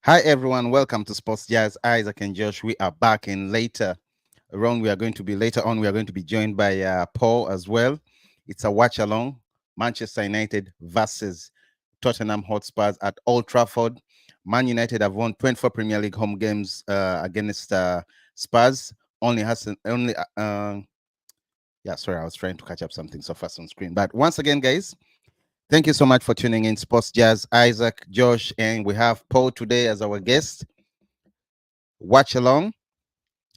Hi everyone, welcome to Sports Jazz. Isaac and Josh, we are back in later round. We are going to be joined by Paul as well. It's a watch along. Manchester United versus Tottenham Hotspurs at Old Trafford. Man United have won 24 Premier League home games against Spurs. Sorry, I was trying to catch up something so fast on screen. But once again, guys, thank you so much for tuning in. Sports Jazz, Isaac, Josh, and we have Paul today as our guest. Watch along.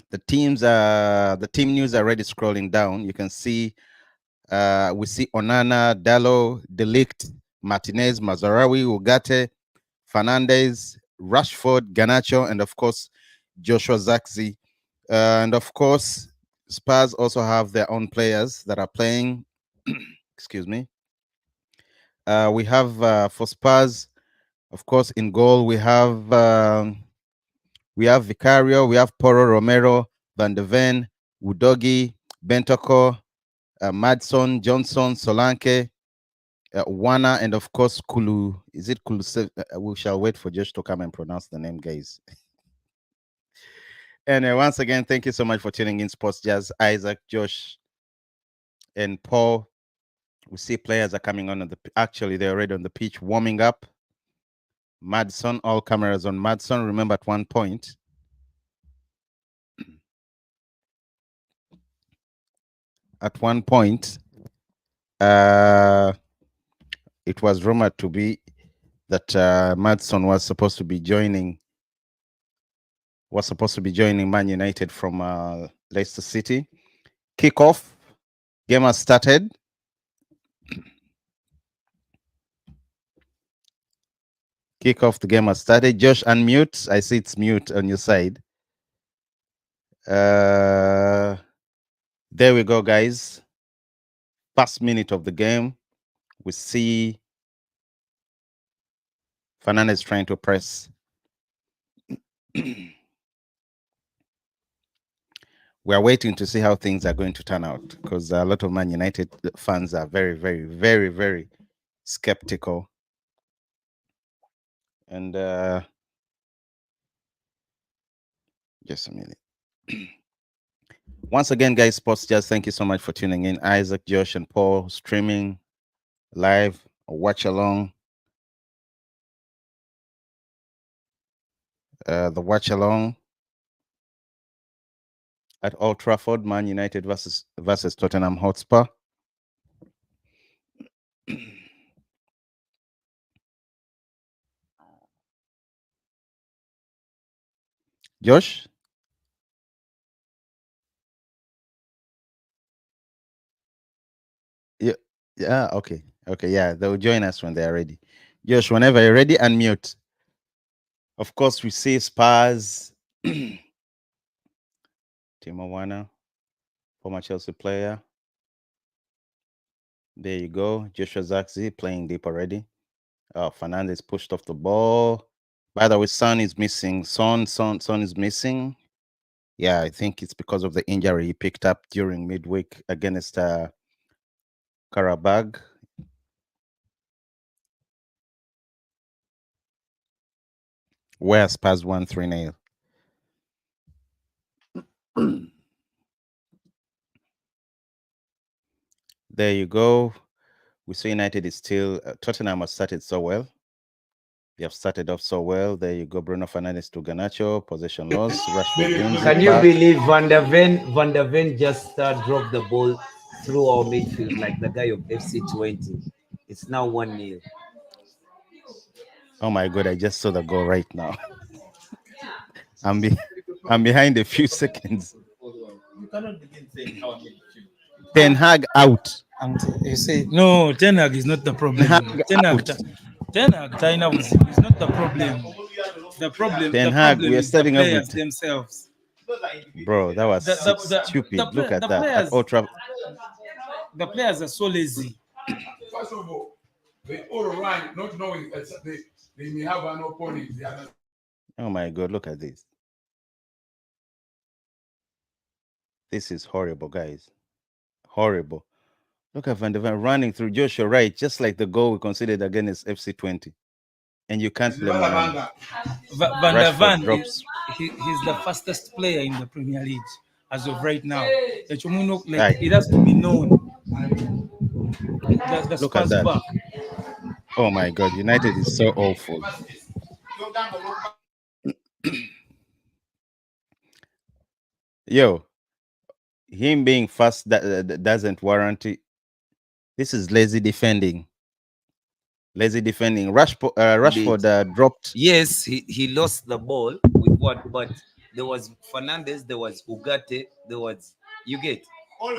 The team news are already scrolling down. You can see we see Onana, Dallo, Delict, Martinez, Mazarawi, Ugarte, Fernandez, Rashford, Garnacho, and of course Joshua Zirkzee. And of course, Spurs also have their own players that are playing. Excuse me. We have for Spurs, of course, in goal we have Vicario, we have Poro Romero, Van de Ven, Udogi, Bentoko, Madson, Johnson, Solanke, Wana, and of course Kulu. Is it Kulu? We shall wait for Josh to come and pronounce the name, guys. And once again, thank you so much for tuning in Sports Jazz. Isaac, Josh, and Paul. We see players are coming on actually they're already on the pitch warming up. Madson, all cameras on Madson. Remember at one point, it was rumored to be that Madson was supposed to be joining Man United from Leicester City. Kickoff, game has started. The game has started. Josh, unmute. I see it's mute on your side. There we go, guys. First minute of the game. We see Fernandez trying to press. We are waiting to see how things are going to turn out because a lot of Man United fans are very, very, very, very skeptical. And just a minute. Once again, guys, Sports Jazz, thank you so much for tuning in. Isaac, Josh, and Paul streaming live or watch along. The watch along at Old Trafford, Man United versus Tottenham Hotspur. Josh? Yeah, okay. Okay, yeah, they'll join us when they're ready. Josh, whenever you're ready, unmute. Of course, we see Spurs. Timo Werner, former Chelsea player. There you go. Joshua Zirkzee playing deep already. Fernandez pushed off the ball. By the way, Son is missing. Son is missing. Yeah, I think it's because of the injury he picked up during midweek against Karabag. Where Spurs won 3-0. There you go. We see United is still Tottenham has started so well. They have started off so well. There you go. Bruno Fernandes to Garnacho. Possession loss. Rashford wins Can it you back. believe Van der Ven just dropped the ball through our midfield like the guy of FC20? It's now 1-0. Oh my God! I just saw the goal right now. I'm behind a few seconds. You cannot begin saying how midfield. Ten Hag out. And you say no, Ten Hag is not the problem. Ten Hag out. Ten Hag China is not the problem. Ten The Hag, problem we are is the starting off players with. themselves. Bro, that was stupid. Look at The that. At players, Old Trafford. the players are so lazy. First of all, they all run not knowing that they may have an opponent. Oh my God, look at this. This is horrible, guys. Horrible. Look at Van de Ven running through Joshua Wright, just like the goal we considered against FC20. and you can't blame Onana. Van der Rashford Van, drops. he's the fastest player in the Premier League as of right now. Like, Right. it has to be known. The Look at Spurs that. back. Oh my God, United is so awful. Yo, him being fast that doesn't warrant it. This is lazy defending. Lazy defending. Indeed. Rashford dropped. Yes, he lost the ball with what? But there was Fernandez, there was Ugarte, there was you get.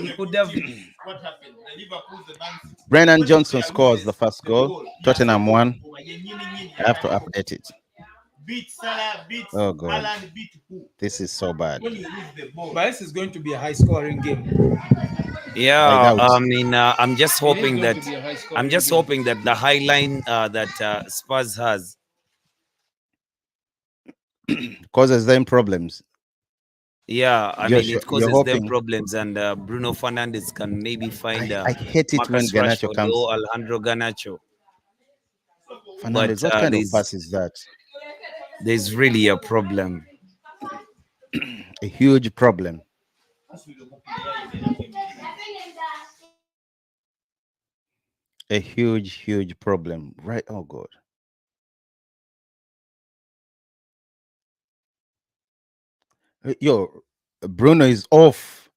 He could have. What happened? The Liverpool, the Man City. Brennan When the Johnson player scores the loses first the goal. ball, Tottenham won. I have to yeah, update it. beat Salah, beat Oh God, Haaland, beat who? this is so bad. When you lose the ball. But this is going to be a high scoring game. I Yeah, doubt. I mean, I'm just It is hoping going that to be a high I'm scoring just game. hoping that the high line that Spurs has. Causes them problems. Yeah, I mean, Josh, it you're causes them hoping. problems, and Bruno Fernandes can maybe find I hate it when Marcus Ganacho Rashford comes. or Alejandro Garnacho. But Fernandez, what kind of pass is that? there's really a problem. A huge problem. A huge, huge problem. Right? Oh God. Yo, Bruno is off.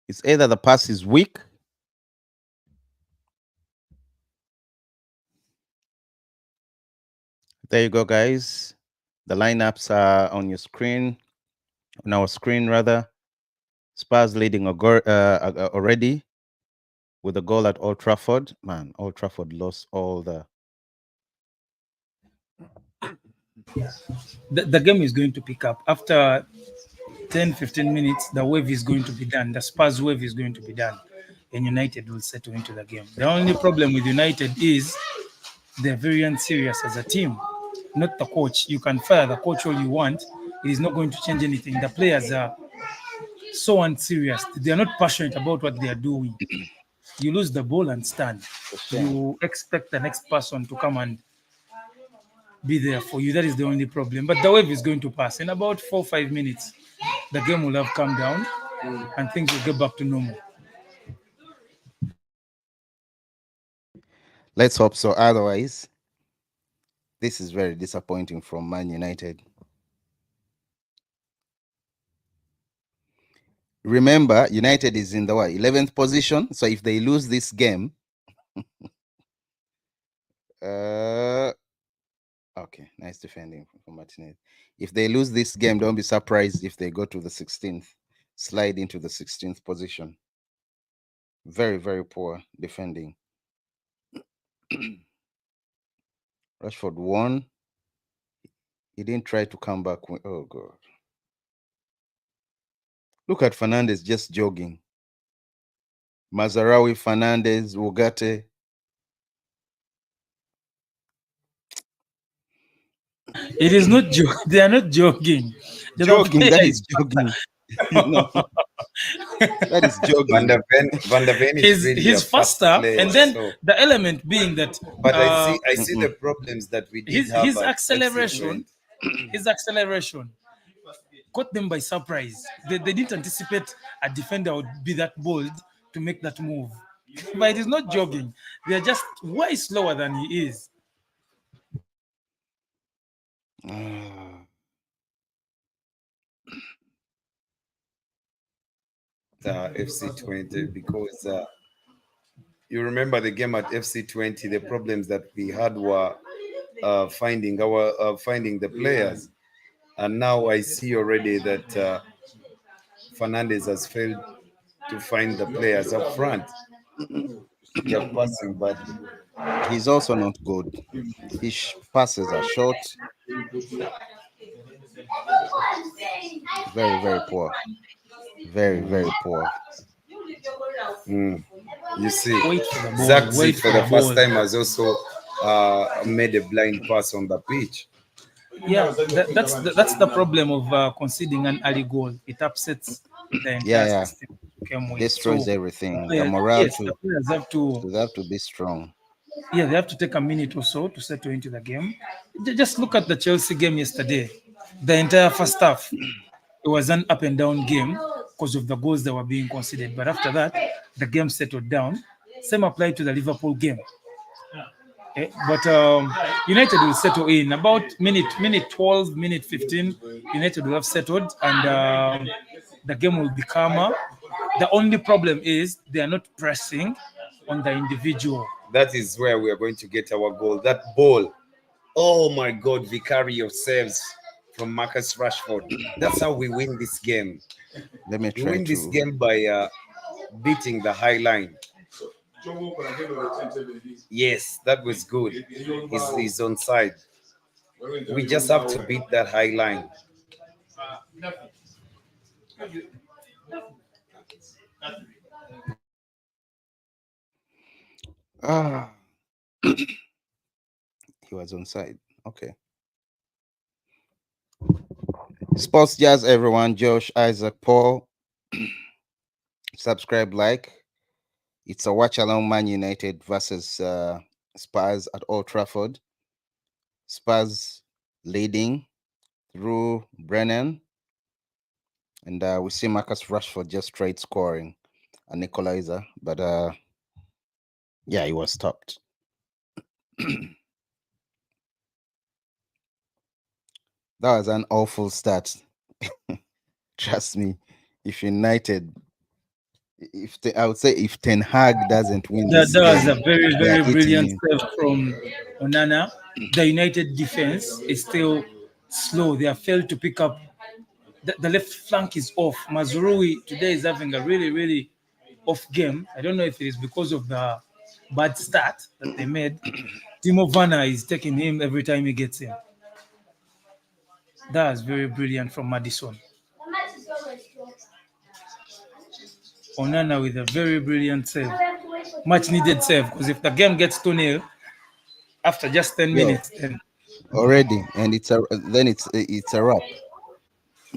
It's either the pass is weak. There you go, guys. The lineups are on your screen, on our screen rather. Spurs leading already with a goal at Old Trafford. Man, Old Trafford lost all the. The game is going to pick up after 10-15 minutes. The wave is going to be done. The Spurs wave is going to be done, and United will settle into the game. The only problem with United is they're very unserious as a team, not the coach. You can fire the coach all you want, it is not going to change anything. The players are so unserious, they are not passionate about what they are doing. You lose the ball and stand. You expect the next person to come and be there for you. That is the only problem. But the wave is going to pass. In about 4 or 5 minutes, the game will have calmed down and things will get back to normal. Let's hope so. Otherwise, this is very disappointing from Man United. Remember, United is in the 11th position. So if they lose this game, okay, nice defending from Martinez. If they lose this game, don't be surprised if they go to the 16th, slide into the 16th position. Very, very poor defending. Rashford won. He didn't try to come back. Oh, God. Look at Fernandez just jogging. Mazarawi, Fernandez, Ugarte. It is not they are not jogging. Jogging, that is jogging. No, that is jogging. Van der Ven is really He's a fast faster, player, and then so. the element being that But I see the problems that we did have his at acceleration, FC20. his acceleration caught them by surprise. They didn't anticipate a defender would be that bold to make that move. But it is not jogging. They are just way slower than he is. FC20 because you remember the game at FC20. The problems that we had were finding the players, and now I see already that Fernandez has failed to find the players up front. They're passing badly. He's also not good. His passes are short. Very, very poor. Very, very poor. You see, Wait for the ball. Zagzi Wait for for the the first ball. time has also made a blind pass on the pitch. Yeah, that's the problem of conceding an early goal. It upsets the entire Yeah. system. Came with. Destroys So everything. The players, morale yes, the players have to. to be strong. Yeah, they have to take a minute or so to settle into the game. Just look at the Chelsea game yesterday. The entire first half, it was an up and down game because of the goals that were being conceded. But after that, the game settled down. Same applied to the Liverpool game. But United will settle in about minute 12, minute 15. United will have settled, and the game will be calmer. The only problem is they are not pressing on the individual. That is where we are going to get our goal. That ball. Oh my God, Vicario saves from Marcus Rashford. That's how we win this game. Let me We try win this to. game by beating the high line. Yes, that was good. He's on side. We just have to beat that high line. Ah, he was on side. Okay. Sports Jazz, everyone. Josh, Isaac, Paul. Subscribe, like. It's a watch along Man United versus Spurs at Old Trafford. Spurs leading through Brennan. And we see Marcus Rashford just straight scoring an equalizer. But yeah, he was stopped. That was an awful start. Trust me. If United, I would say if Ten Hag doesn't win That, this that was game, a very, they are very eating brilliant him. save from Onana. The United defense is still slow. They have failed to pick up. The left flank is off. Mazurui today is having a really, really off game. I don't know if it is because of the bad start that they made. Timo Werner is taking him every time he gets in. That was very brilliant from Madison. Onana with a very brilliant save. Much needed save because if the game gets 2-0 after just 10 Yo, minutes, then already, and it's a wrap.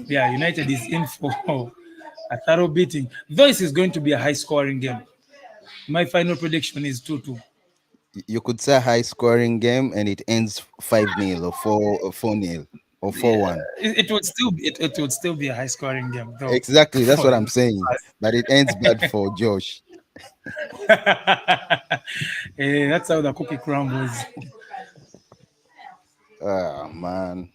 yeah, United is in for a thorough beating. Though this is going to be a high scoring game. My final prediction is 2-2. You could say high scoring game and it ends 5-0 or 4-0 or Yeah, 4-1. it would still be a high scoring game though. Exactly, that's For what I'm saying. But it ends bad for Josh. That's how the cookie crumbles. Ah, man.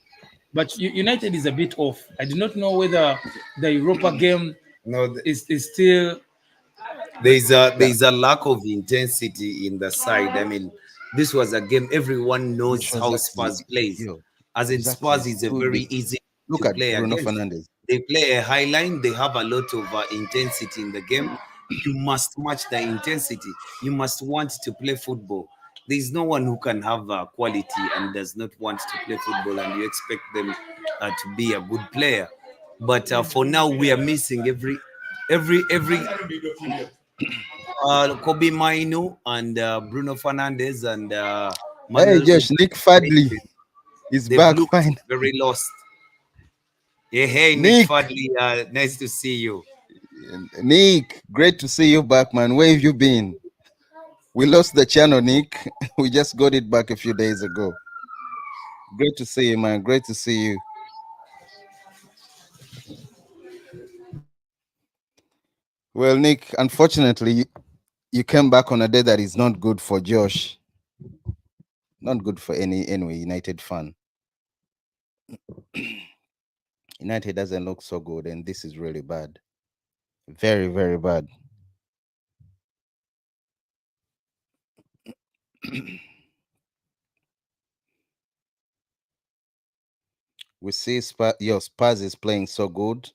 But United is a bit off. I do not know whether the Europa game No, is still. Yeah, there's a lack of intensity in the side. I mean, this was a game everyone it knows shows how exactly. Spurs plays. Yo, As in exactly. Spurs is a Dude, very easy look to at play Bruno against. Fernandez. They play a high line. They have a lot of intensity in the game. You must match the intensity. You must want to play football. There's no one who can have quality and does not want to play football, and you expect them to be a good player. But for now, we are missing every Kobe Mainu and Bruno Fernandez and Hey, Manuel Josh, Ugarte. Nick Fadley is They've back looked fine. very lost. Hey, Nick Nick, Fadley, nice to see you. Nick, great to see you back, man. Where have you been? We lost the channel, Nick. We just got it back a few days ago. Great to see you, man. Great to see you. Well, Nick, unfortunately, you came back on a day that is not good for Josh. Not good for any United fan. United doesn't look so good, and this is really bad. Very, very bad. We see your Spurs is playing so good.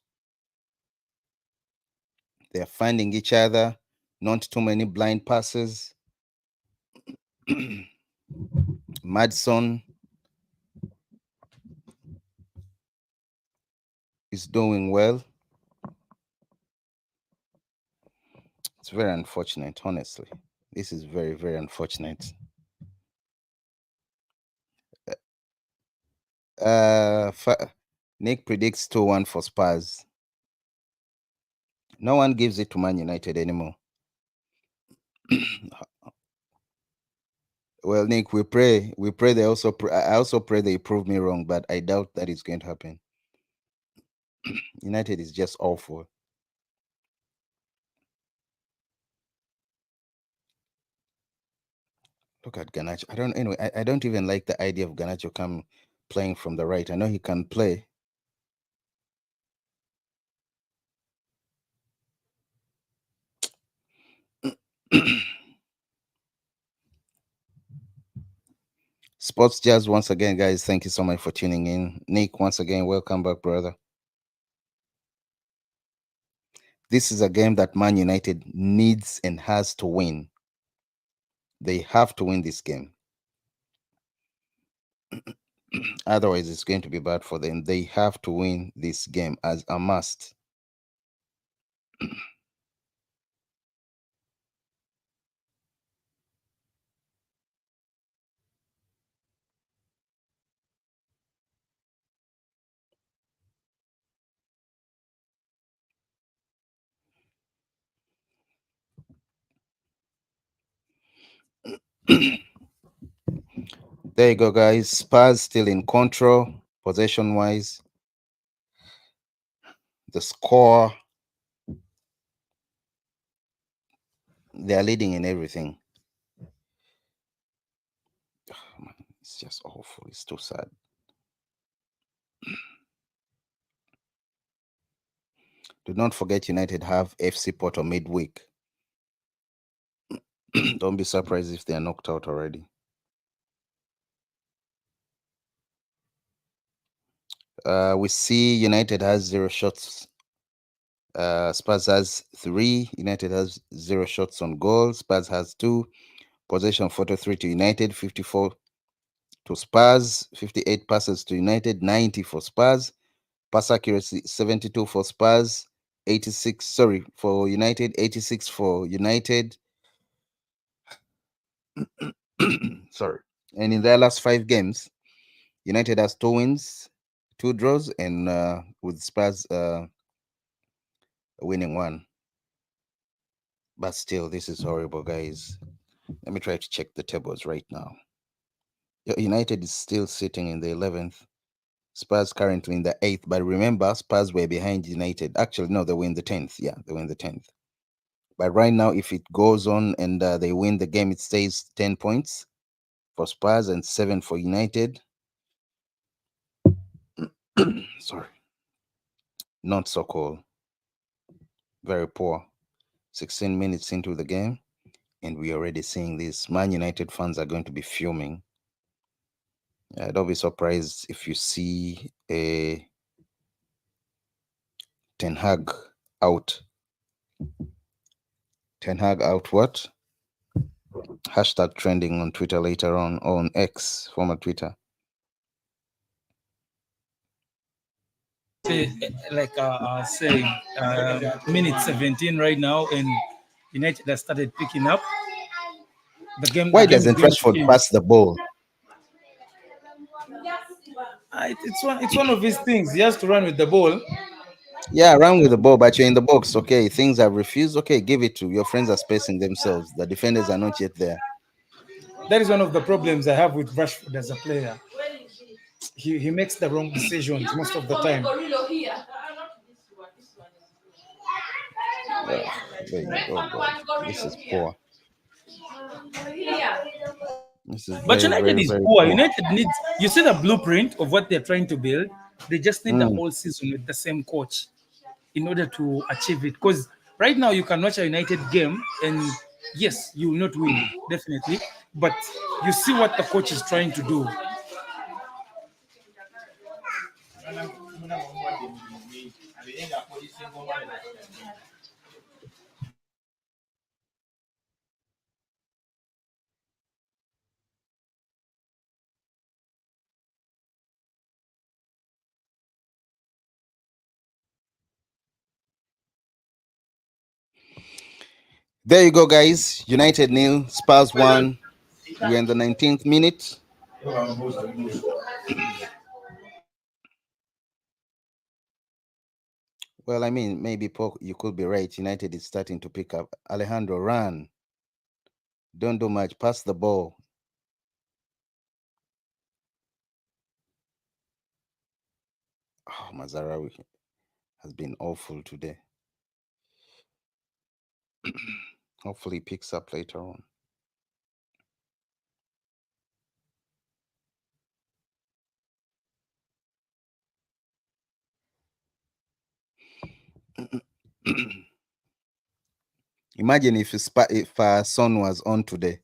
They're finding each other. Not too many blind passes. Madson is doing well. It's very unfortunate, honestly. This is very, very unfortunate. Uh, fa- Nick predicts 2-1 for Spurs. No one gives it to Man United anymore. Well, Nick, we pray. We pray they also. I also pray they prove me wrong, but I doubt that is going to happen. United is just awful. Look at Ganacho. I don't. Anyway, I don't even like the idea of Ganacho come playing from the right. I know he can play. Sports Jazz once again, guys. Thank you so much for tuning in. Nick, once again, welcome back, brother. This is a game that Man United needs and has to win. They have to win this game. Otherwise, it's going to be bad for them. They have to win this game as a must. There you go, guys. Spurs still in control, possession wise. The score, they're leading in everything. It's just awful. It's too sad. Do not forget, United have FC Porto midweek. Don't be surprised if they are knocked out already. We see United has 0 shots. Spurs has 3. United has 0 shots on goal. Spurs has 2. Possession 43 to United, 54 to Spurs, 58 passes to United, 90 for Spurs. Pass accuracy 72 for Spurs, 86, sorry, for United, 86 for United. Sorry. And in their last 5 games, United has 2 wins, 2 draws, and with Spurs winning 1. But still, this is horrible, guys. Let me try to check the tables right now. United is still sitting in the 11th. Spurs currently in the 8th. But remember, Spurs were behind United. Actually, no, they were in the 10th. Yeah, they were in the 10th. But right now, if it goes on and they win the game, it stays 10 points for Spurs and 7 for United. Sorry. Not so cool. Very poor. 16 minutes into the game, and we're already seeing this. Man United fans are going to be fuming. Don't be surprised if you see a Ten Hag out. Ten Hag out what? Hashtag trending on Twitter later on X, former Twitter. Like saying minute 17 right now, and United has started picking up the game. Why The game is doesn't going to Rashford change. pass the ball? It's one of his things. He has to run with the ball. Yeah, run with the ball, but you're in the box. Okay, things have refused. Okay, give it to your friends are spacing themselves. The defenders are not yet there. That is one of the problems I have with Rashford as a player. He makes the wrong decisions most of the time. Oh God, this is poor. This is But very, United very, is very poor. poor. United needs, you see the blueprint of what they're trying to build. They just need the Mm. whole season with the same coach in order to achieve it. Because right now you can watch a United game and yes, you will not win, definitely. But you see what the coach is trying to do. There you go, guys. United nil, Spurs 1. We're in the 19th minute. Well, I mean, maybe you could be right. United is starting to pick up. Alejandro, run. Don't do much. Pass the ball. Oh, Mazarawi has been awful today. Hopefully, he picks up later on. Imagine if Son was on today.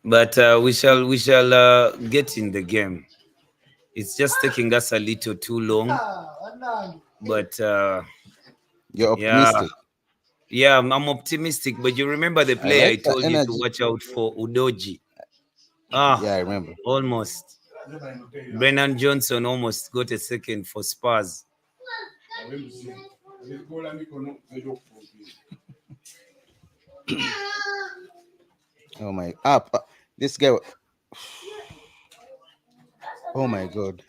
But we shall get in the game. It's just taking us a little too long. But You're optimistic. yeah, I'm optimistic. But you remember the player I told you to watch out for, Udoji. Yeah, I remember. Almost. Brennan Johnson almost got a second for Spurs. Oh my up. This guy. Oh my God.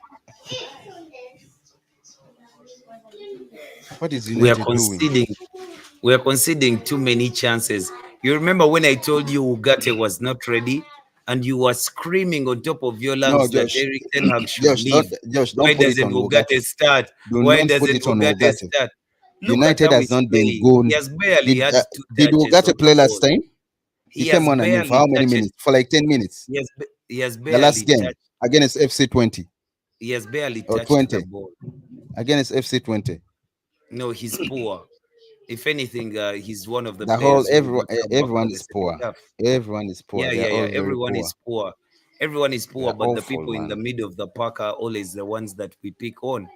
What is United doing? We are conceding too many chances. You remember when I told you Ugarte was not ready, and you were screaming on top of your lungs that Eric Ten Hag should leave. Don't put it on Ugarte start? Do Why not put doesn't it on Ugarte Ugarte. start? Look United at how has he's not been playing. good. He has barely had 2 Did touches. Ugarte play last time? He came on, for how many minutes? For like 10 minutes. He has barely the last game touched. Against FC 20. He has barely Or touched 20. the ball. Against FC 20. No, he's poor. If anything, he's one of the players. Everyone is poor. Everyone is poor. Yeah. Everyone poor. is poor. Everyone is poor, but the people man. in the middle of the park are always the ones that we pick on.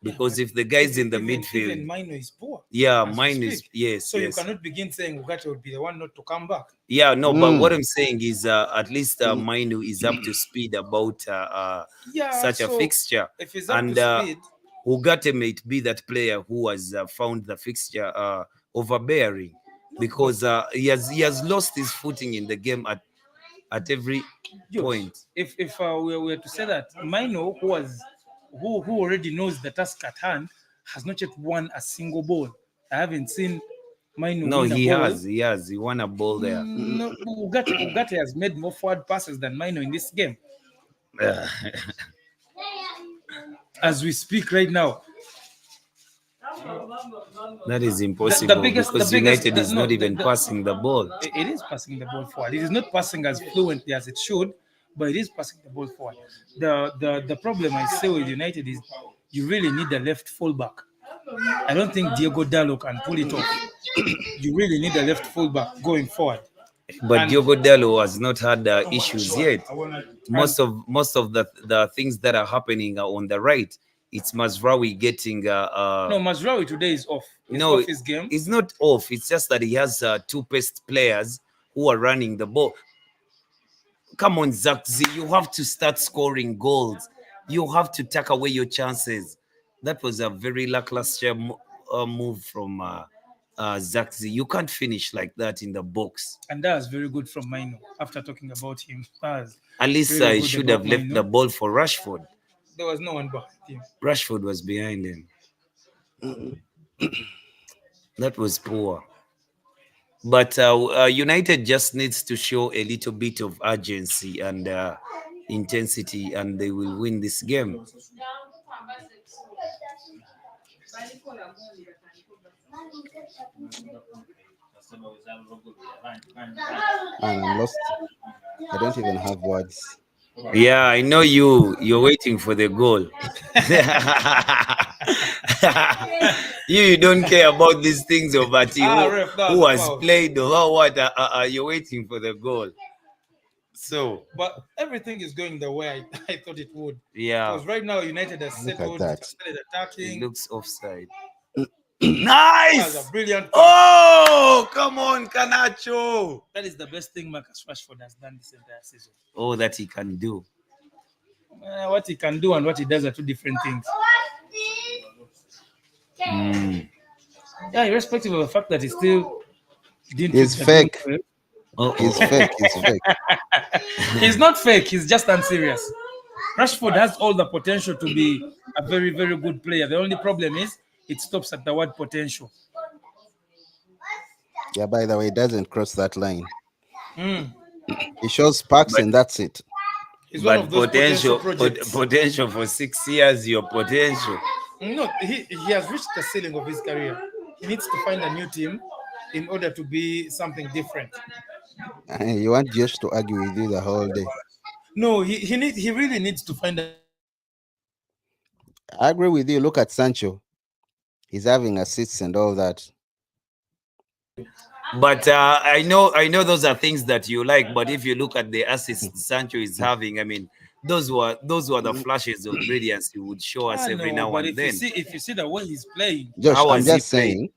Because if the guys in the midfield, even Mino is poor. Yeah, mine is yes. So yes. You cannot begin saying Ugarte would be the one not to come back. Yeah, no, but what I'm saying is at least Mino is up to speed about such a fixture. If he's up to speed, Ugarte might be that player who has found the fixture overbearing, because he has lost his footing in the game at every point. If we were to say that Mino, who already knows the task at hand, has not yet won a single ball. I haven't seen Mino win a ball. He won a ball there. No, Ugarte has made more forward passes than Mino in this game. As we speak right now. That is impossible, because United is not even passing the ball. It is passing the ball forward. It is not passing as fluently as it should, but it is passing the ball forward. The problem I say with United is you really need a left fullback. I don't think Diogo Dalot can pull it off. You really need a left fullback going forward. But Diogo Dalot has not had issues yet. Most of the things that are happening are on the right. It's Mazraoui getting. No, Mazraoui today is off. He's off his game. It's not off. It's just that he has two best players who are running the ball. Come on, Zakzi, you have to start scoring goals. You have to take away your chances. That was a very lackluster move from Zakzi. You can't finish like that in the box. And that was very good from Mino. After talking about him, at least I should have left the ball for Rashford. There was no one behind him. Rashford was behind him. That was poor. But United just needs to show a little bit of urgency and intensity, and they will win this game. Man, I'm lost. I don't even have words. Yeah, I know you're waiting for the goal. You don't care about these things, but who has played or what? You're waiting for the goal. So, but everything is going the way I thought it would. Yeah. Because right now United has settled, started attacking. It looks offside. Nice! That was a brilliant pass. Oh, come on, Canacho! That is the best thing Marcus Rashford has done this entire season. Oh, that he can do. What he can do and what he does are two different things. Yeah, irrespective of the fact that he still didn't. He's fake. He's fake. He's fake. He's not fake. He's just unserious. Rashford has all the potential to be a very, very good player. The only problem is it stops at the word potential. Yeah, by the way, it doesn't cross that line. He shows sparks and that's it. It's one But of those potential projects. potential for 6 years, your potential. No, he has reached the ceiling of his career. He needs to find a new team in order to be something different. You want Josh to argue with you the whole day. No, he really needs to find a I agree with you. Look at Sancho. He's having assists and all that. But I know those are things that you like. But if you look at the assists Sancho is having, I mean, those were the flashes of brilliance he would show us every no, now but and then. if you see the way he's playing, Josh, How I'm was he just playing? saying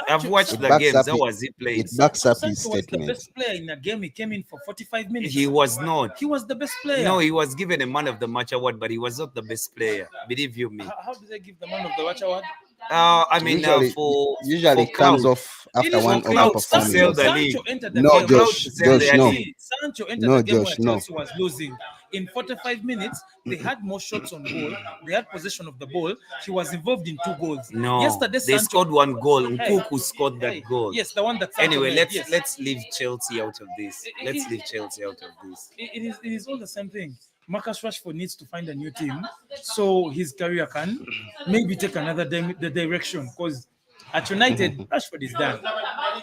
I've watched it the backs games. up How was he playing? it backs up his Sancho was the statement. best player in the game. He came in for 45 minutes. He was not. He was the best player. No, he was given a man of the match award, but he was not the best player. Believe you me. How do they give the man of the watch award? I mean, Usually for it comes cloud, off It after is one for for clout. cloud to sell overperformance. the league. Sancho entered the No, game. Cloud Josh, to sell Josh, their no. league. Sancho entered No, the game Josh, where no. Chelsea was losing. In 45 minutes, they had more shots on goal. They had possession of the ball. He was involved in 2 goals. No, Yesterday, they Sancho scored 1 goal. Hey, Nkuku scored that hey, goal. yes, the one that Sancho Anyway, made, yes. let's leave Chelsea out of this. Let's leave Chelsea out of this. It is all the same thing. Marcus Rashford needs to find a new team so his career can maybe take another the direction. Because at United, Rashford is done.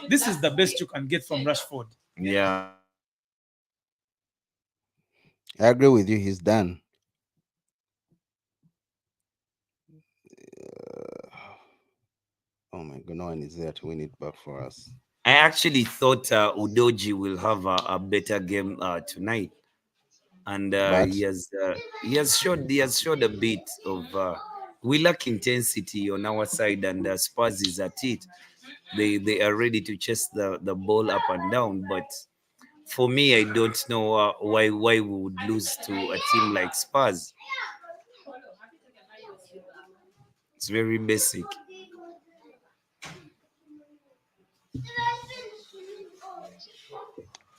This is the best you can get from Rashford. Yeah. I agree with you. He's done. Oh my god, no one is there to win it back for us. I actually thought Udoji will have a better game tonight, and But he has showed a bit of we lack intensity on our side, and Spurs is at it. They are ready to chase the ball up and down, but for me, I don't know why we would lose to a team like Spurs. It's very basic.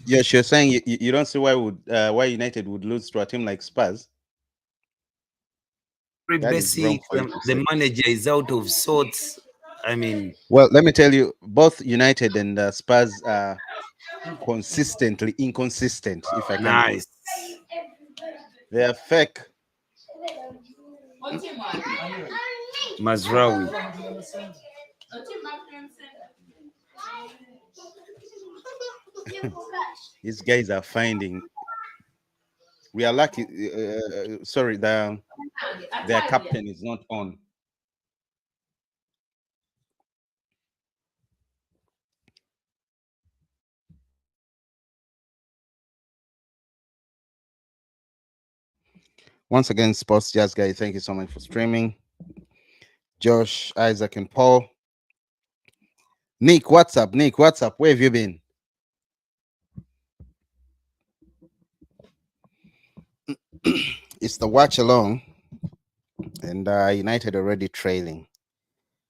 yes, you're saying you don't see why United would lose to a team like Spurs. Very That is wrong basic. for you to The say. manager is out of sorts. I mean, Well, let me tell you, both United and Spurs are consistently inconsistent. If I can, nice. they are fake. Mazraoui. These guys are finding. We are lucky. Sorry, their captain is not on. Once again, Sports Jazz Guy, thank you so much for streaming. Josh, Isaac, and Paul. Nick, what's up? Nick, what's up? Where have you been? It's the watch along, and United already trailing,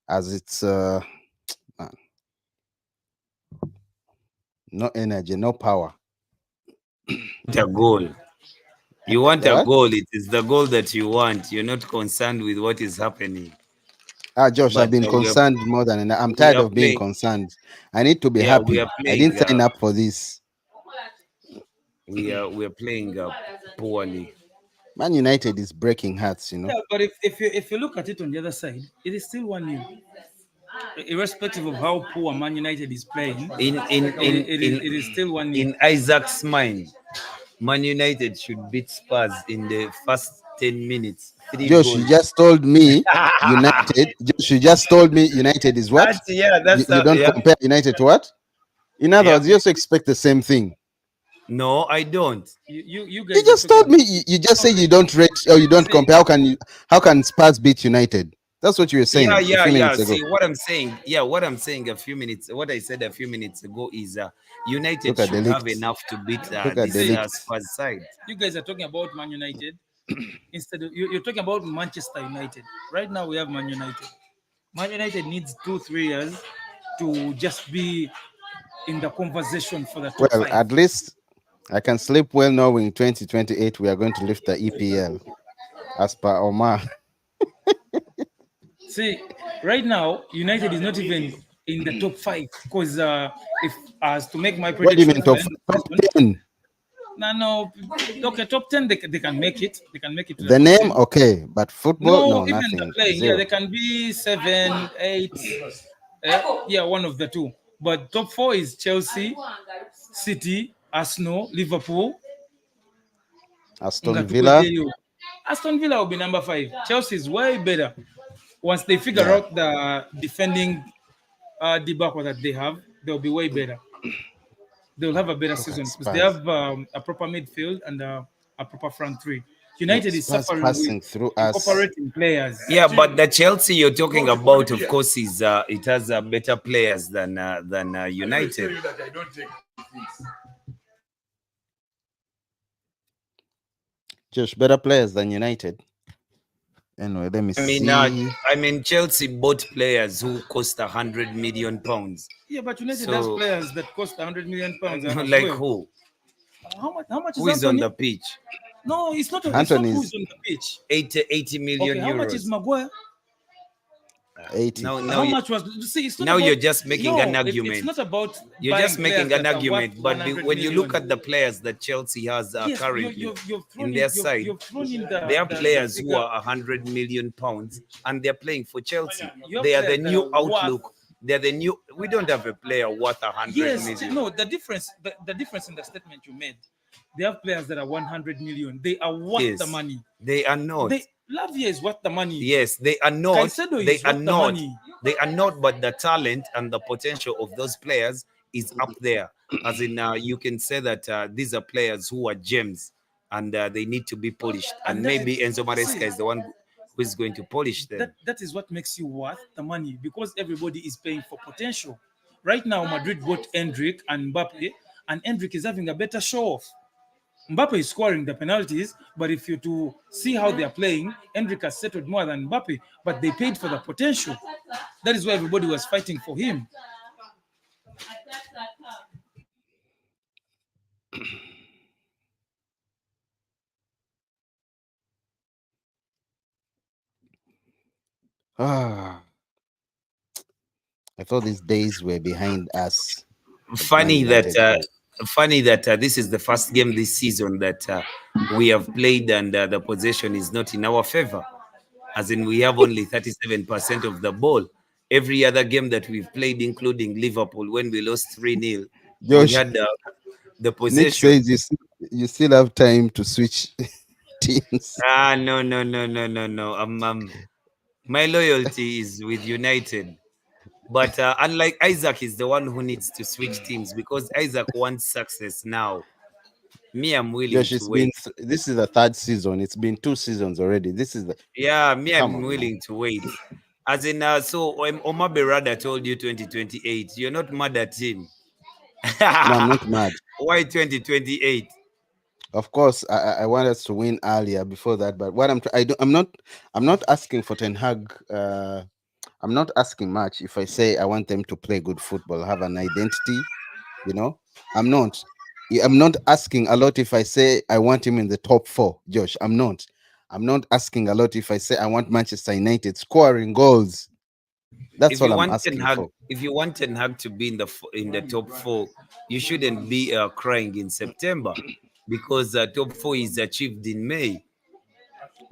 as it's man, no energy, no power. A goal. You want a What? goal. It is the goal that you want. You're not concerned with what is happening. Josh, I've But been concerned more than enough. I'm we tired are of being playing. concerned. I need to be Yeah, we are happy. I playing. didn't sign up for this. We are playing poorly. Man United is breaking hearts, you know. Yeah, but if you look at it on the other side, it is still 1-0. Irrespective of how poor Man United is playing, it is still 1-0. In Isaac's mind, Man United should beat Spurs in the first 10 minutes. 3 Josh, you goals. just told me United. Josh, you just told me United is what? You don't Yeah. compare United to what? In other Yeah. words, you also expect the same thing. No, I don't. You guys You just are told talking me you just say you don't rate or you don't compare. How can Spurs beat United? That's what you were saying a few minutes ago. See what I'm saying. Yeah, what I'm saying what I said a few minutes ago is United Look at should the have leaks. enough to beat Look at the this leaks. Spurs side. You guys are talking about Man United instead of you're talking about Manchester United. Right now we have Man United. Man United needs 2-3 years to just be in the conversation for the top Well, 5. at least I can sleep well knowing 2028 we are going to lift the EPL as per Omar. See, right now United is not even in the top 5 because if as to make my What do you mean prediction for top the end of the top season, 10? No. Okay, top 10, they can make it. They can make it to the The top name, 10. okay, but football, No, no, even the nothing, playing, yeah, zero. they can be 7, 8, yeah, one of the two. But top 4 is Chelsea, City, Arsenal, Liverpool. Aston Villa, Ngatukwete you. Aston Villa will be number 5. Chelsea is way better. Once they figure yeah, out the defending debacle that they have, they'll be way better. They'll have a better look at season because they Spurs. have a proper midfield and a proper front three. Look, United is Spurs suffering with passing through us. incorporating players. Yeah, but the Chelsea you're talking about, of course, is it has better players than I tell United. you that I don't take things. Just better players than United. Anyway, let me see. I mean, Chelsea bought players who cost £100 million. Yeah, but United has So, players that cost 100 million pounds as like well. who? How much is Who is on Anthony? the pitch? No, it's not. It's not who's Anthony's on the pitch. 80 Okay, million how much is euros. Maguire? 80. Now, How much was? See, it's not now about. you're just making an No, it's argument. not about You're buying just making players an that are worth argument. But 100 when you look million. at the players that Chelsea has Yes, currently you've thrown in in. their side, You've thrown in they have the players who figure. are £100 million and they're playing for Chelsea. You have They are the players that new are worth. outlook. They're the new. We don't have a player worth 100 Yes, million. no. The difference in the statement you made. They have players that are 100 million. They are worth the Yes, money. they are not. Lavia is worth the money. Yes, they are not. Caicedo They is are worth the not. money. They are not. But the talent and the potential of those players is up there. As in, you can say that these are players who are gems, and they need to be polished. And And that maybe is, Enzo Maresca see, is the one who is going to polish them. that is what makes you worth the money because everybody is paying for potential. Right now, Madrid bought Endrick and Mbappe, and Endrick is having a better show off. Mbappe is scoring the penalties, but if you to see how they are playing, Endrick has settled more than Mbappe, but they paid for the potential. That is why everybody was fighting for him. Ah, I thought these days were behind us. But Man Funny that United has. this is the first game this season that we have played and the possession is not in our favor. As in, we have only 37% of the ball. Every other game that we've played, including Liverpool, when we lost 3-0, we Josh, had the Nick possession. says you still have time to switch teams. No, no, no, no, no, no. My loyalty is with United. But unlike Isaac is the one who needs to switch teams because Isaac wants success now. Me, I'm willing Josh, to wait. this is the third season. It's been 2 seasons already. This is the Yeah, me, come I'm on, man. willing to wait. As in, so Omar Berada told you 2028. You're not mad at him. No, I'm not mad. Why 2028? Of course, I want us to win earlier before that. But what I'm not asking for Ten Hag. I'm not asking much. If I say I want them to play good football, have an identity, you know, I'm not. I'm not asking a lot if I say I want him in the top 4, Josh. I'm not. I'm not asking a lot if I say I want Manchester United scoring goals. That's If you all I'm want Ten asking Hag, for. if you want Ten Hag to be in the top 4, you shouldn't be crying in September because top 4 is achieved in May.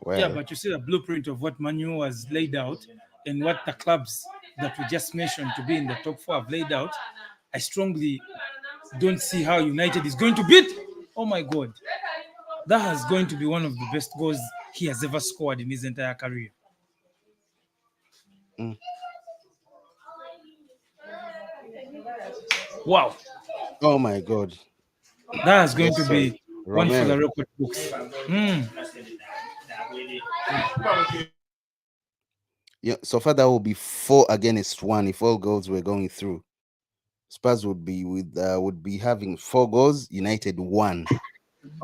Yeah, Well, but you see the blueprint of what Manu has laid out and what the clubs that we just mentioned to be in the top 4 have laid out. I strongly don't see how United is going to beat. Oh my God. That is going to be one of the best goals he has ever scored in his entire career. mm. Wow. Oh my God. That is going Yes, to sir. be one for the Romero. record books. Mm. Yeah, so far that will be 4 against 1 if all goals were going through. Spurs would be having 4 goals, United 1.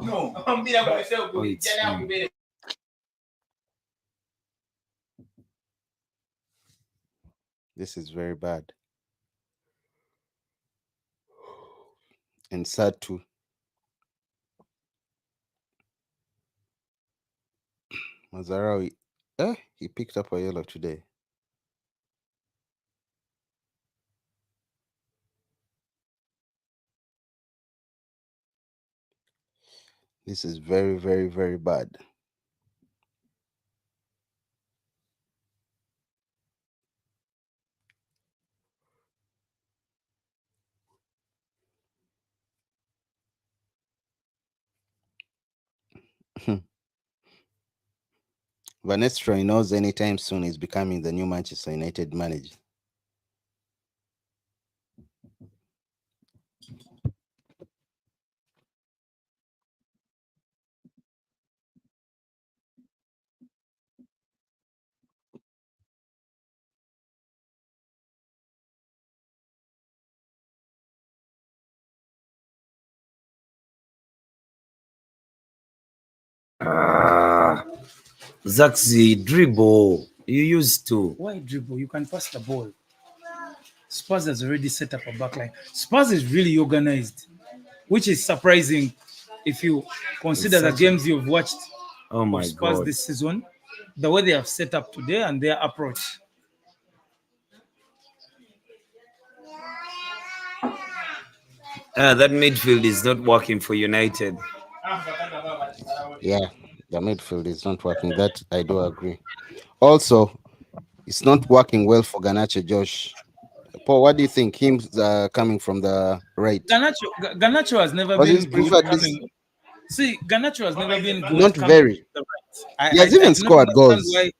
Oh, it's This is very bad. And sad too. Mazarawi, he picked up a yellow today. This is very, very, very bad. Van Nistelrooy knows anytime soon he's becoming the new Manchester United manager. Zaxi, dribble. You used to. Why dribble? You can pass the ball. Spurs has already set up a backline. Spurs is really organized, which is surprising if you consider the games you've watched Oh my of Spurs God. this season, the way they have set up today and their approach. That midfield is not working for United. Yeah, the midfield is not working. That I do agree. Also, it's not working well for Garnacho, Josh. Paul, what do you think? Him coming from the right? Garnacho has never Was been his good preferred this? coming. See, Garnacho has never been good Not coming very. from the right. He has I even do not scored understand goals. why.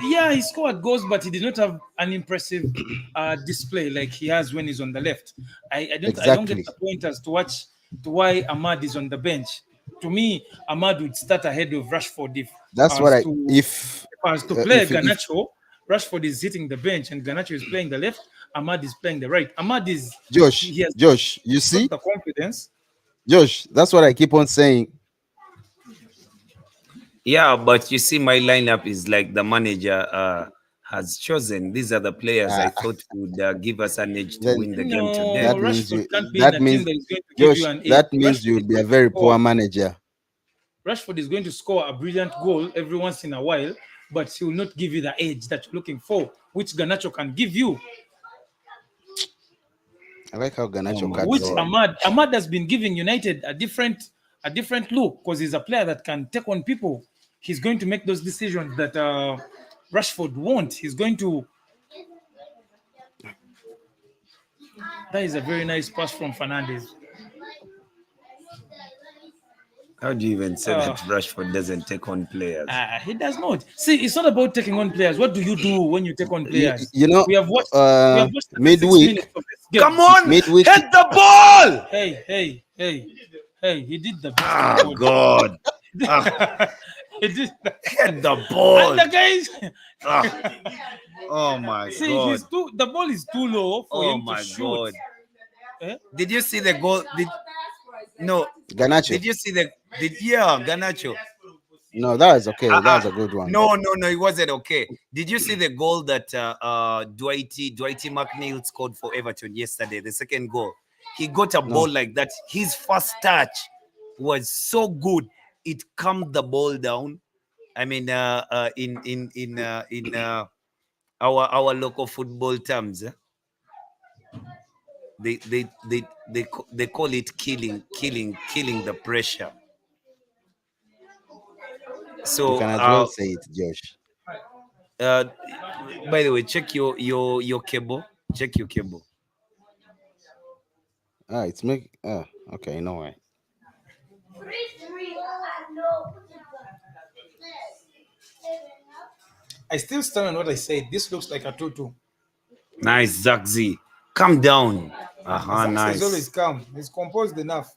Yeah, he scored goals, but he did not have an impressive display like he has when he's on the left. I don't get Exactly. the point as to why Ahmad is on the bench. To me, Ahmad would start ahead of Rashford That's what as I to as to play if Garnacho. Rashford is hitting the bench and Garnacho is playing the left. Ahmad is playing the right. Ahmad is he has Josh, you got see, the confidence. Josh, that's what I keep on saying. Yeah, but you see, my lineup is like the manager has chosen. These are the players I Uh, thought would give us an edge to then win the game today. No, that means Rashford you can't be in that a team means that is going to give you Josh, an edge. that means you Rashford is would be a going to very score. poor manager. Rashford is going to score a brilliant goal every once in a while, but he will not give you the edge that you're looking for, which Garnacho can give you. I like how Oh Garnacho my cuts Which in. God. Ahmad has been giving United a different look because he's a player that can take on people. He's going to make those decisions that Rashford won't. He's going to. That is a very nice pass from Fernandez. How do you even say Uh, that Rashford doesn't take on players? he does not. See, it's not about taking on players. What do you do when you take on You, players? you know, We have watched 36 minutes midweek, of this game. Come on, midweek. hit the ball! Hey, he did the best Ah, he could. God. Ah, He did hit the and ball. the guys Ah, oh my see God. the ball is too low for Oh him to my shoot. God. Eh? Did you see the goal? No. Garnacho. Did you see the? Yeah, Ganacho. No, that was okay. That was a good one. No, it wasn't okay. Did you see the goal that Dwighty McNeil scored for Everton yesterday? The second goal. He got a ball No. like that. His first touch was so good. It calmed the ball down. I mean, in our local football terms, they call it killing the pressure. You So can as well say it, Josh. uh, by the way, check your cable. Check your cable. It's make. Okay, no way. I still stand on what I said. This looks like a 2-2. Nice, Zaxi. Calm down. Zaxa is always Nice. calm. He's composed enough.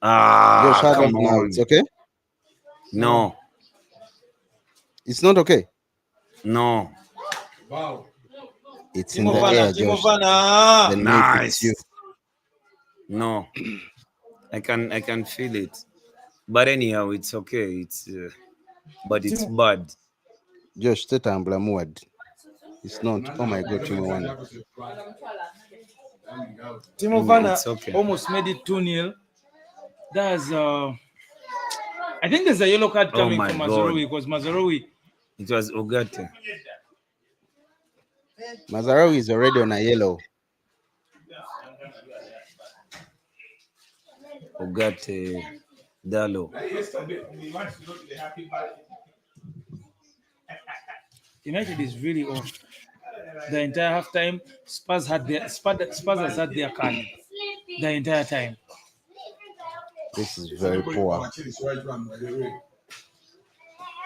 Josh, how Come about now? It's on. okay. No. No, It's not okay. no. Wow. It's in Timo the Werner, air, Timo Josh. Werner. Then maybe it's you. Nice. No, I can feel it. But anyhow, it's okay. But it's Timo, bad. Josh, Tetambla Muad. It's not. Oh my God, Timo Werner. Timo Werner It's okay. almost made it 2-0. That's I think there's a yellow card Oh coming my from God. Mazarawi because Mazarawi. It was Ogate. Mazarawi is already on a yellow. Ogate. Dalo. Yesterday, we want to go to the happy party. United is really off. The entire halftime, Spurs has had their card the entire time. This is very poor.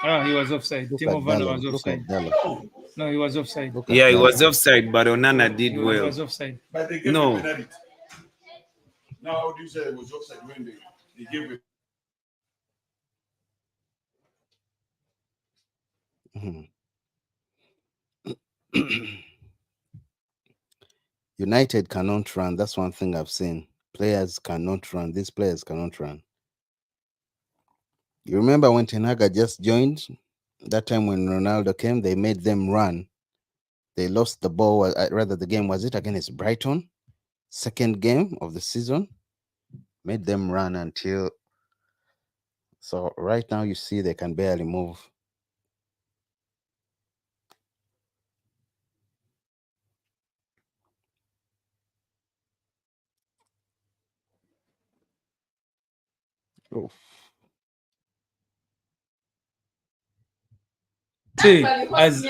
Ah, he was offside. Look Timo at Werner Dallo. was Look offside. at Dallo. No, he was offside. Look at Yeah, he Dallo. was offside, but Onana did He well. was offside. But they gave No. a penalty. Now, how do you say it was offside when they gave it? United cannot run. That's one thing I've seen. Players cannot run. These players cannot run. You remember when Ten Hag just joined? That time when Ronaldo came, they made them run. They lost the ball. Rather, the game was it against Brighton? Second game of the season. Made them run until. So right now you see they can barely move. Oof. See, as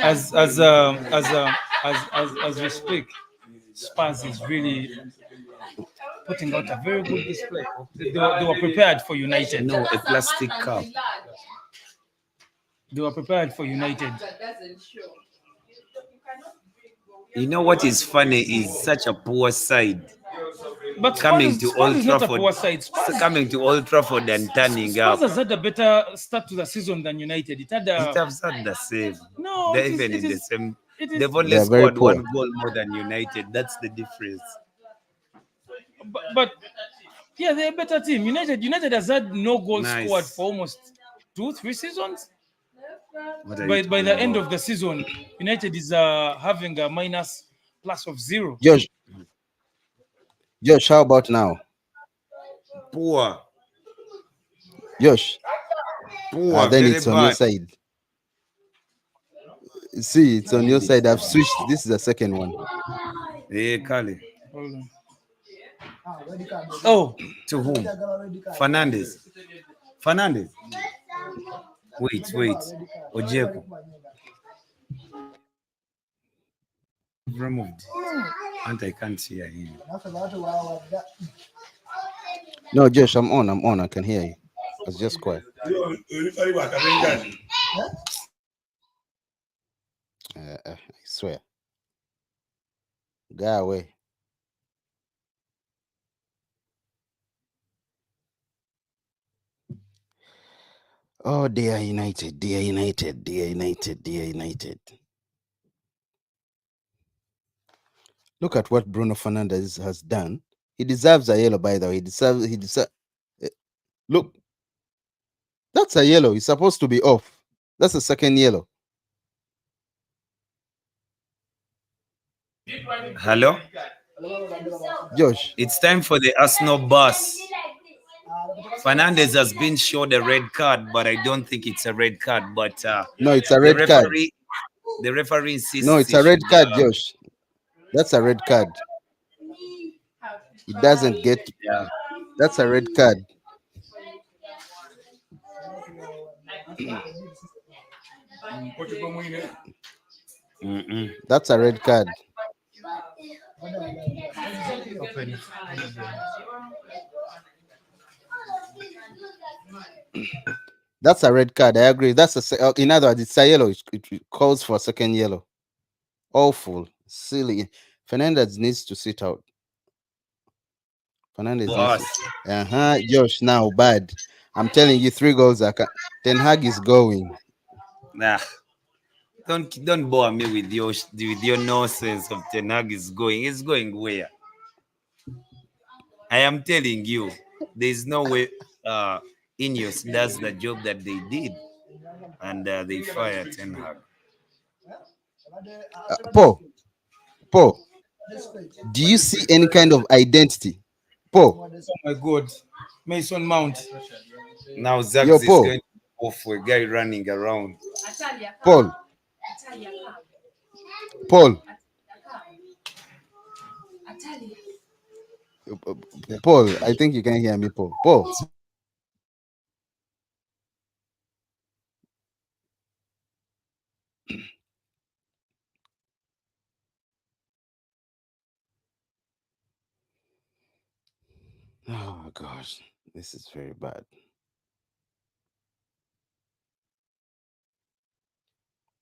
we speak, Spurs is really putting out a very good display. They were prepared for United. No, a plastic cup. They were prepared for United. You know what is funny is such a poor side But coming Spurs, to Spurs Old is not a Trafford, poor side. Spurs, coming to Old Trafford and turning up. Spurs has had a better start to the season than United. It had It a has had the same. no. They're It is. even It in the is. same. It is. They've only They're very scored poor. one goal more than United. That's the difference. But yeah, they're a better team. United has had no goals Nice. scored for almost 2-3 seasons. What are By you the talking end about? of the season, United is having a minus plus of 0. Josh, how about now? Poor. Josh, Poor. then Very it's on your bad. side. See, it's on your side. I've switched. This is the second one. Hey, Kali. Hold on. Oh, To whom? Fernandez. Fernandez. Wait. Ojeko. Removed. And I can't hear him. No, Josh, I'm on. I can hear you. It's just quiet. I swear. Go away. Oh, dear United, dear United, dear United, dear United. Look at what Bruno Fernandes has done. He deserves a yellow, by the way. He deserves. Look, that's a yellow. He's supposed to be off. That's a second yellow. Hello? Josh. It's time for the Arsenal bus. Fernandez has been shown a red card, but I don't think it's a red card. But No, it's a red card. The referee insists. No, it's a red card, Josh. That's a red card. It doesn't get. Yeah. That's a red card. That's a red card. That's a red card. I agree. That's in other words, it's a yellow. It calls for a second yellow. Awful, silly. Fernandez needs to sit out. Fernandez needs to. Josh, now bad. I'm telling you, 3 goals. Ten Hag is going. Nah. Don't bore me with your nonsense of Ten Hag is going. It's going where? I am telling you, there's no way Ineos does the job that they did, and they fired Ten Hag. Paul, do you see any kind of identity? Paul. Oh my God, Mason Mount. Now Zax is going to go for a guy running around. Paul, I think you can hear me, Paul. Oh gosh, this is very bad.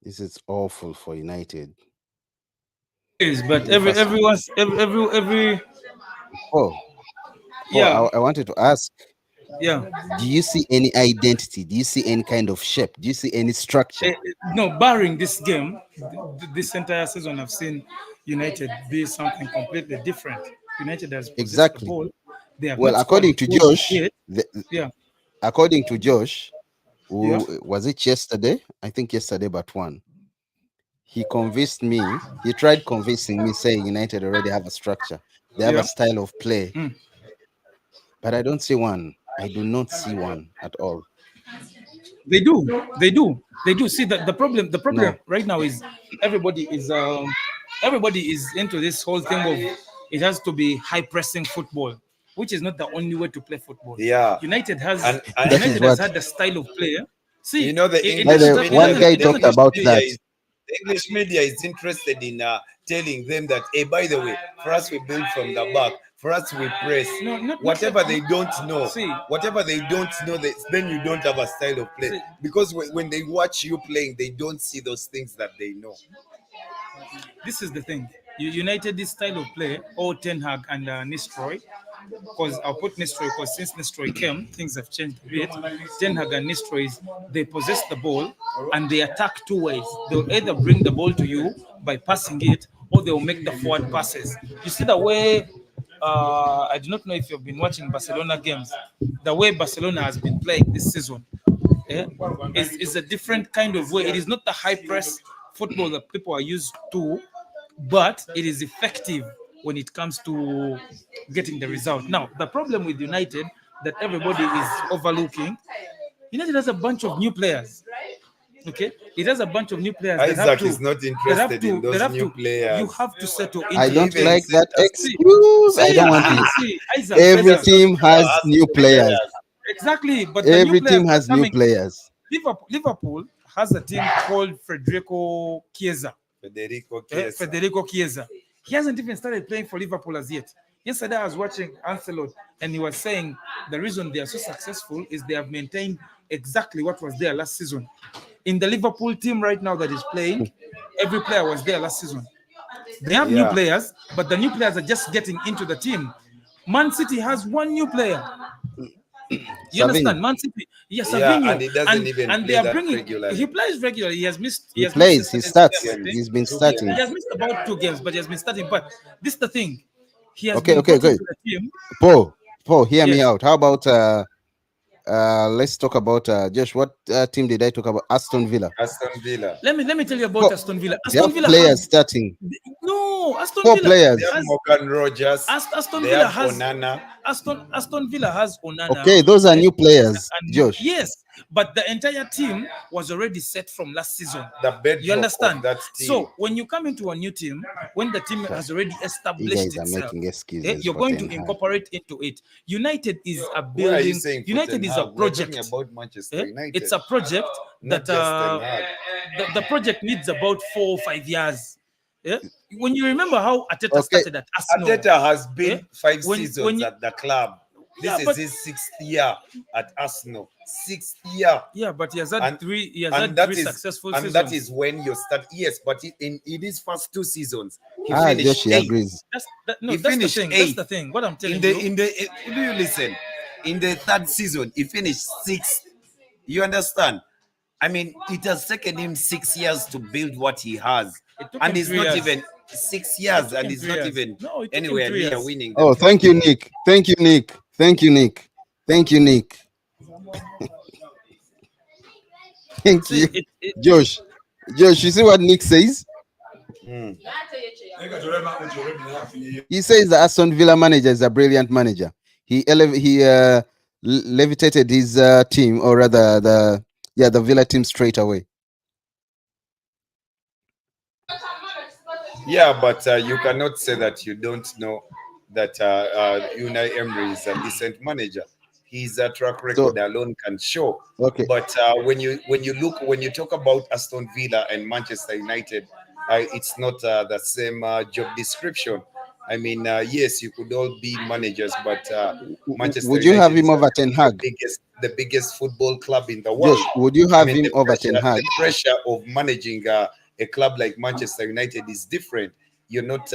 This is awful for United. It is, but If us, every oh, yeah, I wanted to ask, yeah. do you see any identity? Do you see any kind of shape? Do you see any structure? No, barring this game, this entire season, I've seen United be something completely different. United has possessed the Exactly. ball. They have Well, not scored according to goals Josh, yet. Yeah, according to Josh, yeah. who was it yesterday? I think yesterday, but one. He convinced me. He tried convincing me, saying United already have a structure. They have a Yeah. style of play, Mm. but I don't see one. I do not see one at all. They do. They do. They do. See the problem. The problem No. right now is everybody is into this whole thing of it has to be high pressing football, which is not the only way to play football. Yeah. And That is United has what. had the style of play. See, you know, the it By English doesn't the have, media, one guy it the doesn't talked have English to about be. media that. is the English media is interested in telling them that, hey, by the way, for us we build from the back, for us we press. No, not Whatever they don't know, See, whatever they don't know, that then you don't have a style of play. See. Because when they watch you playing, they don't see those things that they know. this is the thing. United this style of play, or Ten Hag and Nistroy, because I'll put Nistroy because since Nistroy came, things have changed a bit. Ten Hag and Nistroy, they possess the ball and they attack two ways. They'll either bring the ball to you by passing it, or they'll make the forward passes. You see the way. I do not know if you've been watching Barcelona games. The way Barcelona has been playing this season, is a different kind of way. It is not the high press football that people are used to, but it is effective when it comes to getting the result. Now, the problem with United that everybody is overlooking, United has a bunch of new players. Okay, it has a bunch of new players Isaac is not interested in that those have new to players. you have to settle into I He the don't even team. like said that us. See, excuse. I don't see, want see, to. see, Isaac, Every Isaac. Aston team Villa has has new new players. players. Exactly, but the new Every players team that are has new coming. players. Liverpool has a team called Federico Chiesa. Federico Chiesa. Federico Chiesa. He hasn't even started playing for Liverpool as yet. Yesterday I was watching Ancelotti and he was saying the reason they are so successful is they have maintained exactly what was there last season. In the Liverpool team right now that is playing, every player was there last season. They have new Yeah. players, but the new players are just getting into the team. Man City has one new player. You Savinho. understand? Man City, yes, Yeah, Savinho, and he doesn't even and they play are that bringing. He regularly. plays regularly. He He has missed plays. He yesterday's game, I starts. think. He's been 2 games. He starting. has missed about 2 games, but he has been starting. But this is the thing. He has Okay. been Okay. brought Good. into the team. Paul, hear me Yes. out. How about let's talk about Josh. What team did I talk about? Aston Villa. Aston Villa. Let me tell you about Four, Aston Villa. they have Aston Villa players has starting. no. Aston Four Villa They have players. has Morgan Rogers. Aston They Villa have has Onana. Aston Villa has Onana. Okay, those are new players, And Josh. yes, but the entire team was already set from last season. The bedrock You understand? of that team. So when you come into a new team, when the team has already You established guys are itself, making excuses you're for going to Ten Hag. incorporate into it. United is a Where are you building. saying for United Ten is a Hag? We're talking project. about Manchester United. It's a project Not that just Ten Hag. the project needs about 4 or 5 years. Yeah? When you remember how Ateta Okay, started at Arsenal, Arteta has been Yeah. 5 When seasons you- at the club. This Yeah, is but- his 6th year at Arsenal. 6th year. yeah, but he has had And- three. He has And had that 3 is successful and seasons. that is when you start. Yes, but in his first 2 seasons, he Josh, finished he 8th. agrees. No, He that's the finished thing. That's 8th. the thing. What I'm telling In the you. in the do you listen? In the 3rd season, he finished 6th. You understand? I mean, it has taken him 6 years to build what he has, It took and him he's 3 not years. even 6 years, took and him he's 3 not years. even No, it took him anywhere 3 near years. winning. The Oh, thank you, trophy. Nick. Thank you, Nick. Thank you, Nick. Thank you, Nick. Thank See, you, it, Josh. Josh, you see what Nick says? He says the Aston Villa manager is a brilliant manager. He levitated his team, or rather the Villa team straight away. Yeah, but you cannot say that you don't know that Unai Emery is a decent manager. His track record alone can show. Okay. But when you talk about Aston Villa and Manchester United, it's not the same job description. I mean, yes, you could all be managers, but Manchester Would you have United is him over Ten Hag? the biggest football club in the world. Josh, would you I have mean, him over Ten the Hag? pressure of managing a club like Manchester United is different. You're not,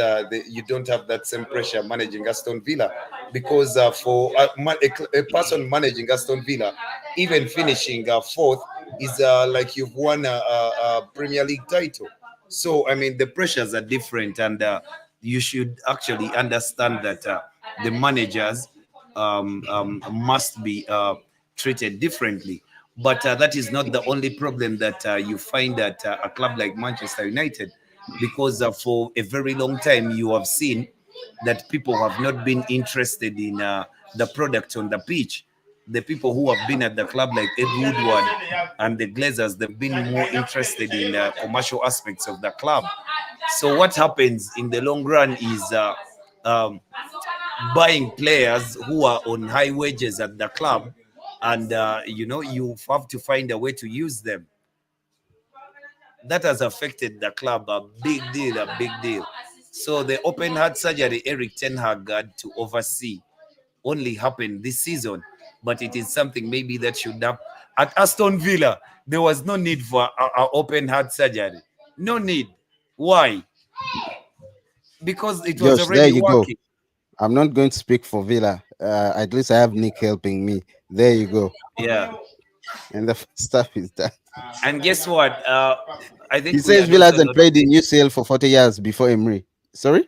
you don't have that same pressure managing Aston Villa, because for a person managing Aston Villa, even finishing fourth is like you've won a Premier League title. So I mean, the pressures are different, and you should actually understand that the managers must be treated differently. But that is not the only problem that you find at a club like Manchester United, because for a very long time you have seen that people have not been interested in the product on the pitch. The people who have been at the club, like Ed Woodward and the Glazers, they've been more interested in the commercial aspects of the club. So what happens in the long run is um, buying players who are on high wages at the club, and you have to find a way to use them. That has affected the club a big deal, a big deal. So the open heart surgery Eric Ten Hag had to oversee only happened this season, but it is something maybe that should have at Aston Villa. There was no need for a open heart surgery. No need. Why? Because it was Josh, there already you go. working. I'm not going to speak for Villa. At least I have Nick helping me. There you go. Yeah. And the stuff is that. And guess what? I He think we says had Villa also hasn't not played played. in UCL for 40 years before Emery. Sorry?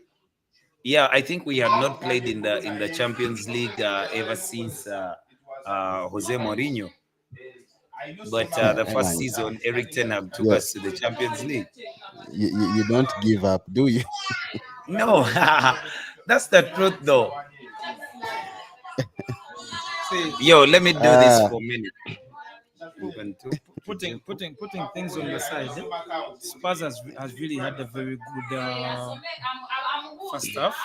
Yeah, I think we had not played in the Champions League ever since Jose Mourinho. But the first Man, season, Eric Ten Hag took yeah, us to the Champions League. you don't give up, do you? No, that's the truth, though. See, Yo, let me do this Ah, for a minute. One, two, putting things on the side, Spurs has really had a very good first half.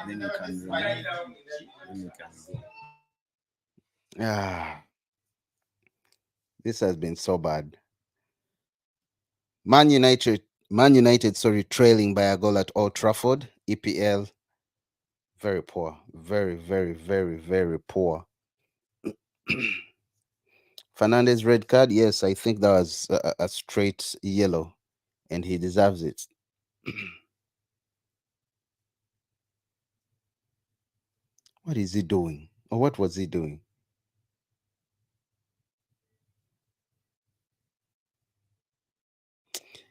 then you can remove, then you can go. ah, this has been so bad. Man United, Man United, sorry, trailing by a goal at Old Trafford. EPL, very poor, very, very, very, very poor. Fernandez red card. Yes, I think that was a straight yellow, and he deserves it. What is he doing? Or what was he doing?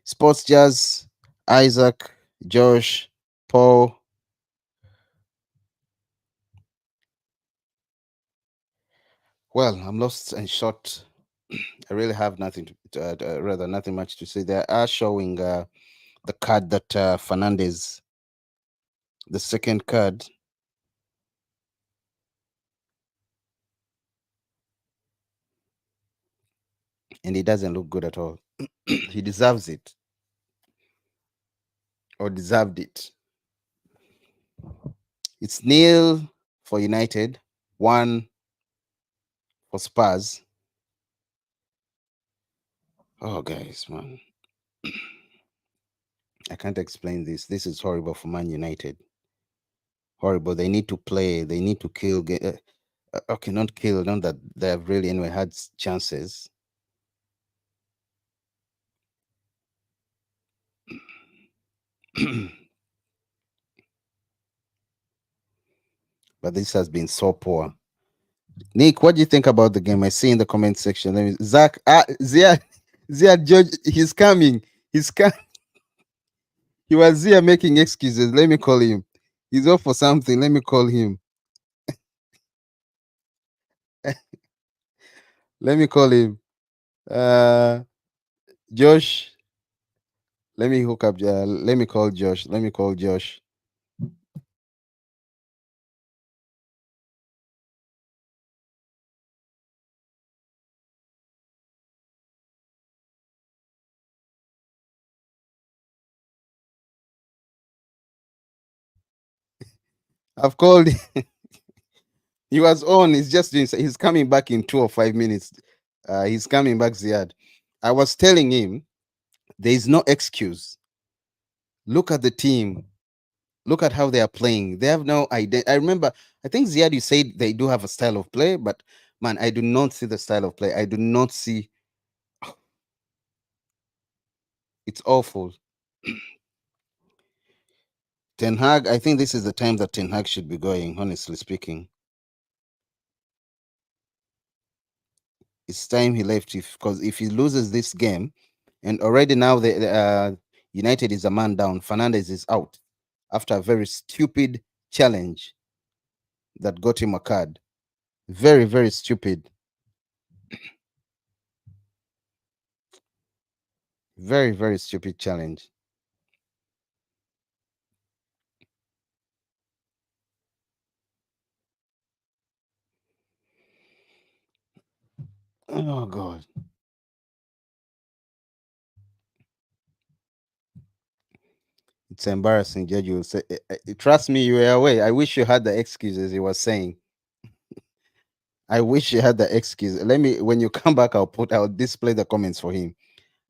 Sports Jazz, Isaac, Josh, Paul. Well, I'm lost and short. I really have nothing rather nothing much to say. They are showing the card that Fernandez, the second card, and he doesn't look good at all. He deserves it or deserved it. It's nil for United, one for Spurs. Oh, guys, man, I can't explain this. This is horrible for Man United. Horrible. They need to play. They need to kill. Okay, not kill. Not that they have really anyway had chances. But this has been so poor. Nick, what do you think about the game? I see in the comment section. Let me, Zach, Ziad, Ziad, George, he's coming. He's coming. He was here making excuses. Let me call him. He's off for something. Let me call him. Let me call him. Uh, Josh. Let me hook up. Let me call Josh. Let me call Josh. I've called. He was on. He's just doing. He's coming back in 2 or 5 minutes. He's coming back, Ziad. I was telling him there is no excuse. Look at the team. Look at how they are playing. They have no idea. I remember, I think Ziad, you said they do have a style of play, but man, I do not see the style of play. I do not see. It's awful. Ten Hag, I think this is the time that Ten Hag should be going, honestly speaking. It's time he left, because if he loses this game, and already now the United is a man down, Fernandez is out after a very stupid challenge that got him a card. Very, very stupid. Very, very stupid challenge. Oh God. It's embarrassing, Judge. You will say, trust me, you were away. I wish you had the excuses he was saying. I wish you had the excuse. Let me, when you come back, I'll display the comments for him.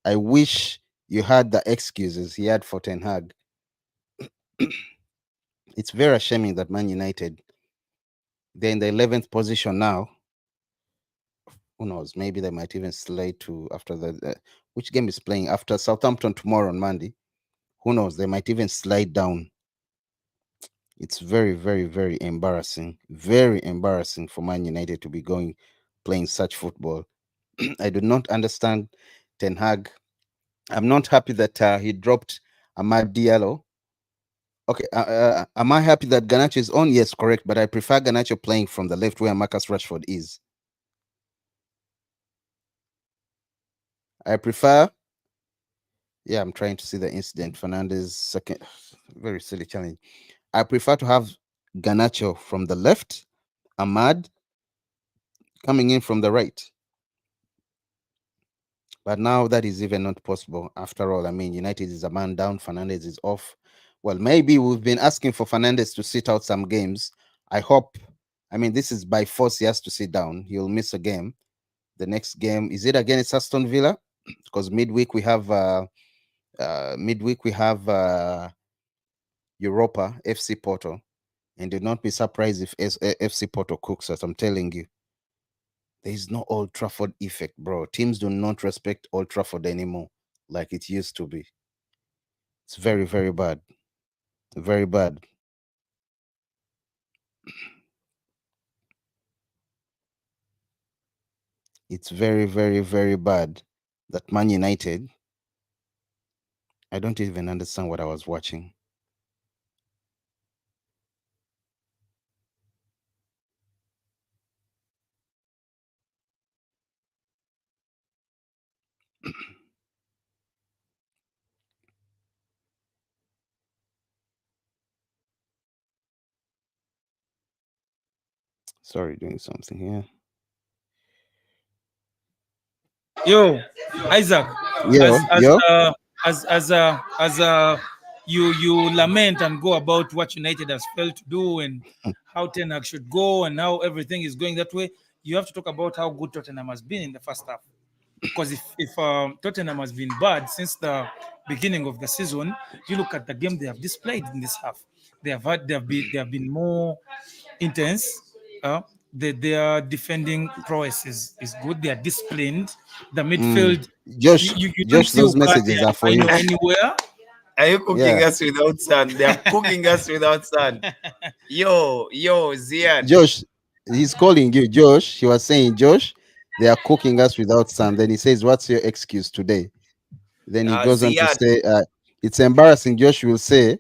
I wish you had the excuses he had for Ten Hag. It's very shaming that Man United, they're in the 11th position now. Who knows? Maybe they might even slide to after which game is playing after Southampton tomorrow on Monday. Who knows? They might even slide down. It's very, very, very embarrassing. Very embarrassing for Man United to be playing such football. I do not understand Ten Hag. I'm not happy that he dropped Ahmad Diallo. Okay, am I happy that Garnacho is on? Yes, correct. But I prefer Garnacho playing from the left where Marcus Rashford is. I prefer. Yeah, I'm trying to see the incident. Fernandez second, very silly challenge. I prefer to have Garnacho from the left, Ahmad coming in from the right. But now that is even not possible. After all, I mean, United is a man down. Fernandez is off. Well, maybe we've been asking for Fernandez to sit out some games. I hope. I mean, this is by force. He has to sit down. He'll miss a game. The next game, is it against Aston Villa? Because midweek we have Europa FC Porto, and do not be surprised if FC Porto cooks us. I'm telling you, there is no Old Trafford effect, bro. Teams do not respect Old Trafford anymore like it used to be. It's very, very bad. Very bad. It's very, very, very bad that Man United. I don't even understand what I was watching. Sorry, doing something here. Yo, Isaac, Yo, yo. as you lament and go about what United has failed to do and how Ten Hag should go and how everything is going that way, you have to talk about how good Tottenham has been in the first half. Because if Tottenham has been bad since the beginning of the season, you look at the game they have displayed in this half. They have been more intense. Their defending prowess is good. They are disciplined. The midfield, you, Josh, you, you don't Josh, see those Ugarte messages and are for Mino you. anywhere. Are you cooking Yeah. us without sun? They are cooking us without sun. Yo, Ziad. Josh, he's calling you. Josh, he was saying, Josh, they are cooking us without sun. Then he says, what's your excuse today? Then he goes on to Ziad. say, it's embarrassing. Josh will say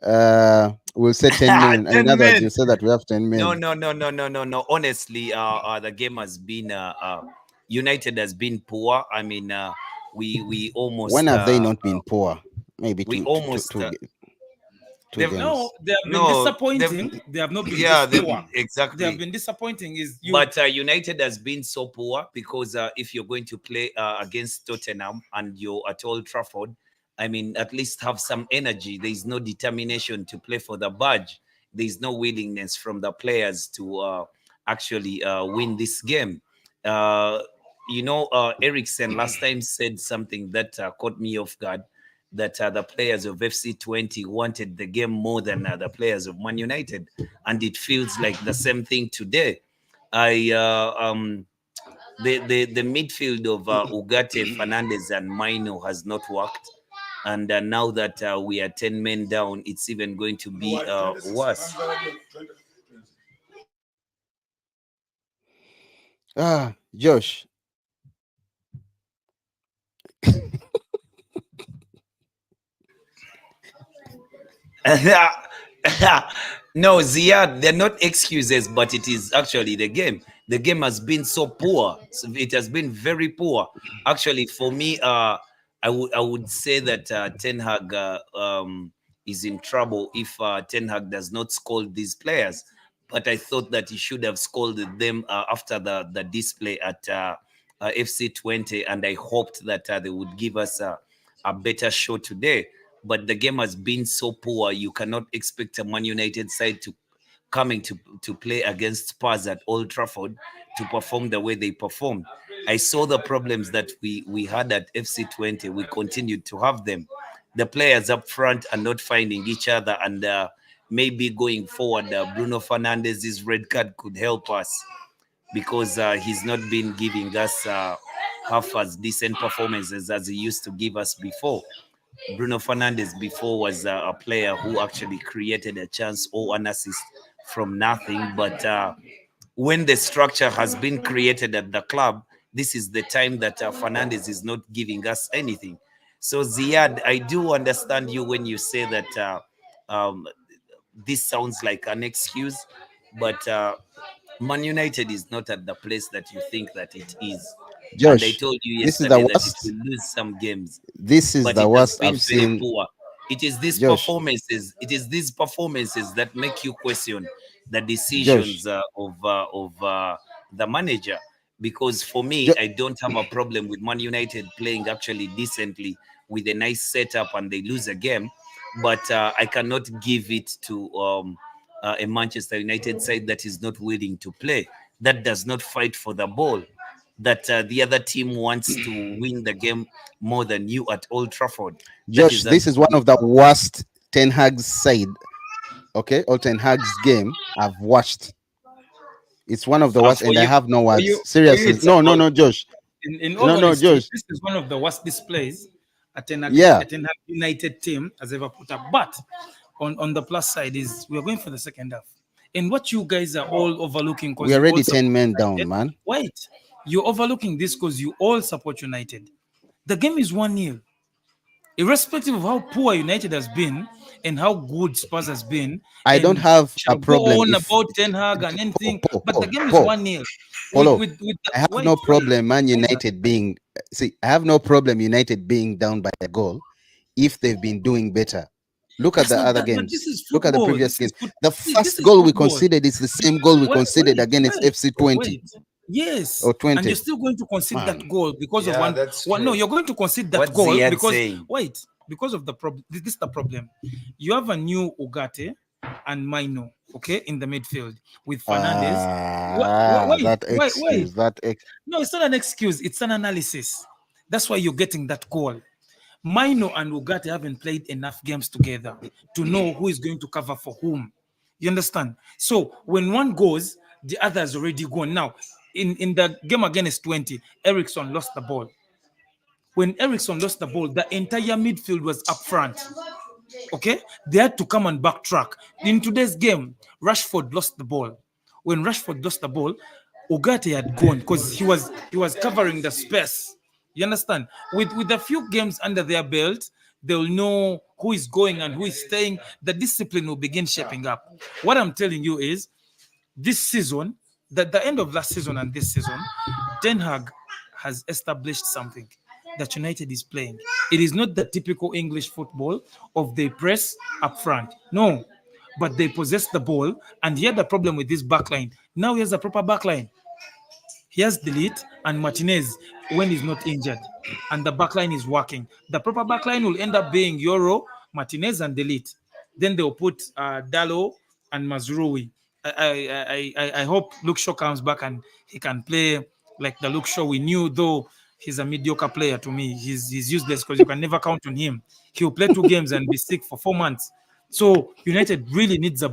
10 men. In 10 other words, you men. say that we have 10 No, men. no, no, no, no, no, no. Honestly, the game has been United has been poor. I mean, we When almost have they not been poor? Maybe we two, two, two, almost two, two they've No, games. they have been no they've disappointing. They have not been yeah just they poor. They have exactly. been disappointing. Is you? But United has been so poor because if you're going to play against Tottenham and you're at Old Trafford, I mean, at least have some energy. There is no determination to play for the badge. There is no willingness from the players to actually win this game. Ericsson last time said something that caught me off guard. that the players of FC20 wanted the game more than the players of Man United, and it feels like the same thing today. I the midfield of Ugarte, Fernandez, and Maino has not worked, and now that we are 10 men down, it's even going to be worse. Josh. No, Ziad, they're not excuses, but it is actually the game. The game has been so poor. It has been very poor. Actually, for me, I would say that Ten Hag is in trouble if Ten Hag does not scold these players. But I thought that he should have scolded them after the display at FC20, and I hoped that they would give us a better show today. But the game has been so poor. You cannot expect a Man United side to coming to play against Spurs at Old Trafford to perform the way they performed. I saw the problems that we had at FC20. We continued to have them. The players up front are not finding each other, and maybe going forward, Bruno Fernandez's red card could help us, because he's not been giving us half as decent performances as he used to give us before. Bruno Fernandes before was a player who actually created a chance or an assist from nothing. But when the structure has been created at the club, this is the time that Fernandes is not giving us anything. So Ziad, I do understand you when you say that this sounds like an excuse, but Man United is not at the place that you think that it is. And I Josh, told you this is the yesterday that it worst. will lose some games, This is but the it has worst been I've very seen. poor. It is these Josh, performances. It is these performances that make you question the Josh, decisions of the manager. Because for me, Jo- I don't have a problem with Man United playing actually decently with a nice setup and they lose a game, but I cannot give it to a Manchester United side that is not willing to play, that does not fight for the ball, that the other team wants to win the game more than you at Old Trafford. That Josh, is this is one of the unforgivable. worst Ten Hag's side, okay, or Ten Hag's game I've watched. It's one of the worst, For and I you, have no for words. you, for you, Seriously, it's no, no, about no, Josh, In all no, no, honesty, Josh. this is one of the worst displays Yeah, a Ten Hag United team has ever put up. But on the plus side is we are going for the second half. And what you guys are all overlooking we because you all already support 10 men down, United. man. Wait, you're overlooking this because you all support United. The game is 1-0. Irrespective of how poor United has been and how good Spurs has been, I don't and have a shall go problem on if about Ten Hag and anything, but the game is Paul, 1-0. Polo. With the, I have no problem Man United being, see, I have no problem United being down by a goal if they've been doing better. Look at That's the not other that, but this games. is Look at the football. previous This is games. The this first is goal we football. conceded is the You, same goal we conceded wait, against FC20 wait. Yes, or and you're 20. still going to concede that Man, goal because of Yeah, one. that's One, no, true. you're going to concede that what goal Ziad because saying? wait, because of the problem. This is the problem. You have a new Ugarte and Maino, okay, in the midfield with Fernandez. that Wait. excuse, No, it's not an excuse. It's an analysis. That's why you're getting that goal. Maino and Ugarte haven't played enough games together to know who is going to cover for whom. You understand? So when one goes, the other has already gone. Now, in the game against 20, Ericsson lost the ball. When Ericsson lost the ball, the entire midfield was up front. Okay, they had to come and backtrack. In today's game, Rashford lost the ball. When Rashford lost the ball, Ugarte had gone because he was covering the space. You understand? With a few games under their belt, they'll know who is going and who is staying. The discipline will begin shaping up. What I'm telling you is this season, the end of last season and this season, Ten Hag has established something that United is playing. It is not the typical English football of they press up front. No, but they possess the ball. And he had a problem with this backline. Now he has a proper backline. He has Delete and Martinez when he's not injured, and the backline is working. The proper backline will end up being Euro, Martinez, and Delete. Then they'll put Dallo and Mazrui. I hope Luke Shaw comes back and he can play like the Luke Shaw we knew, though he's a mediocre player to me. He's useless because you can never count on him. He'll play 2 games and be sick for 4 months. So United really needs a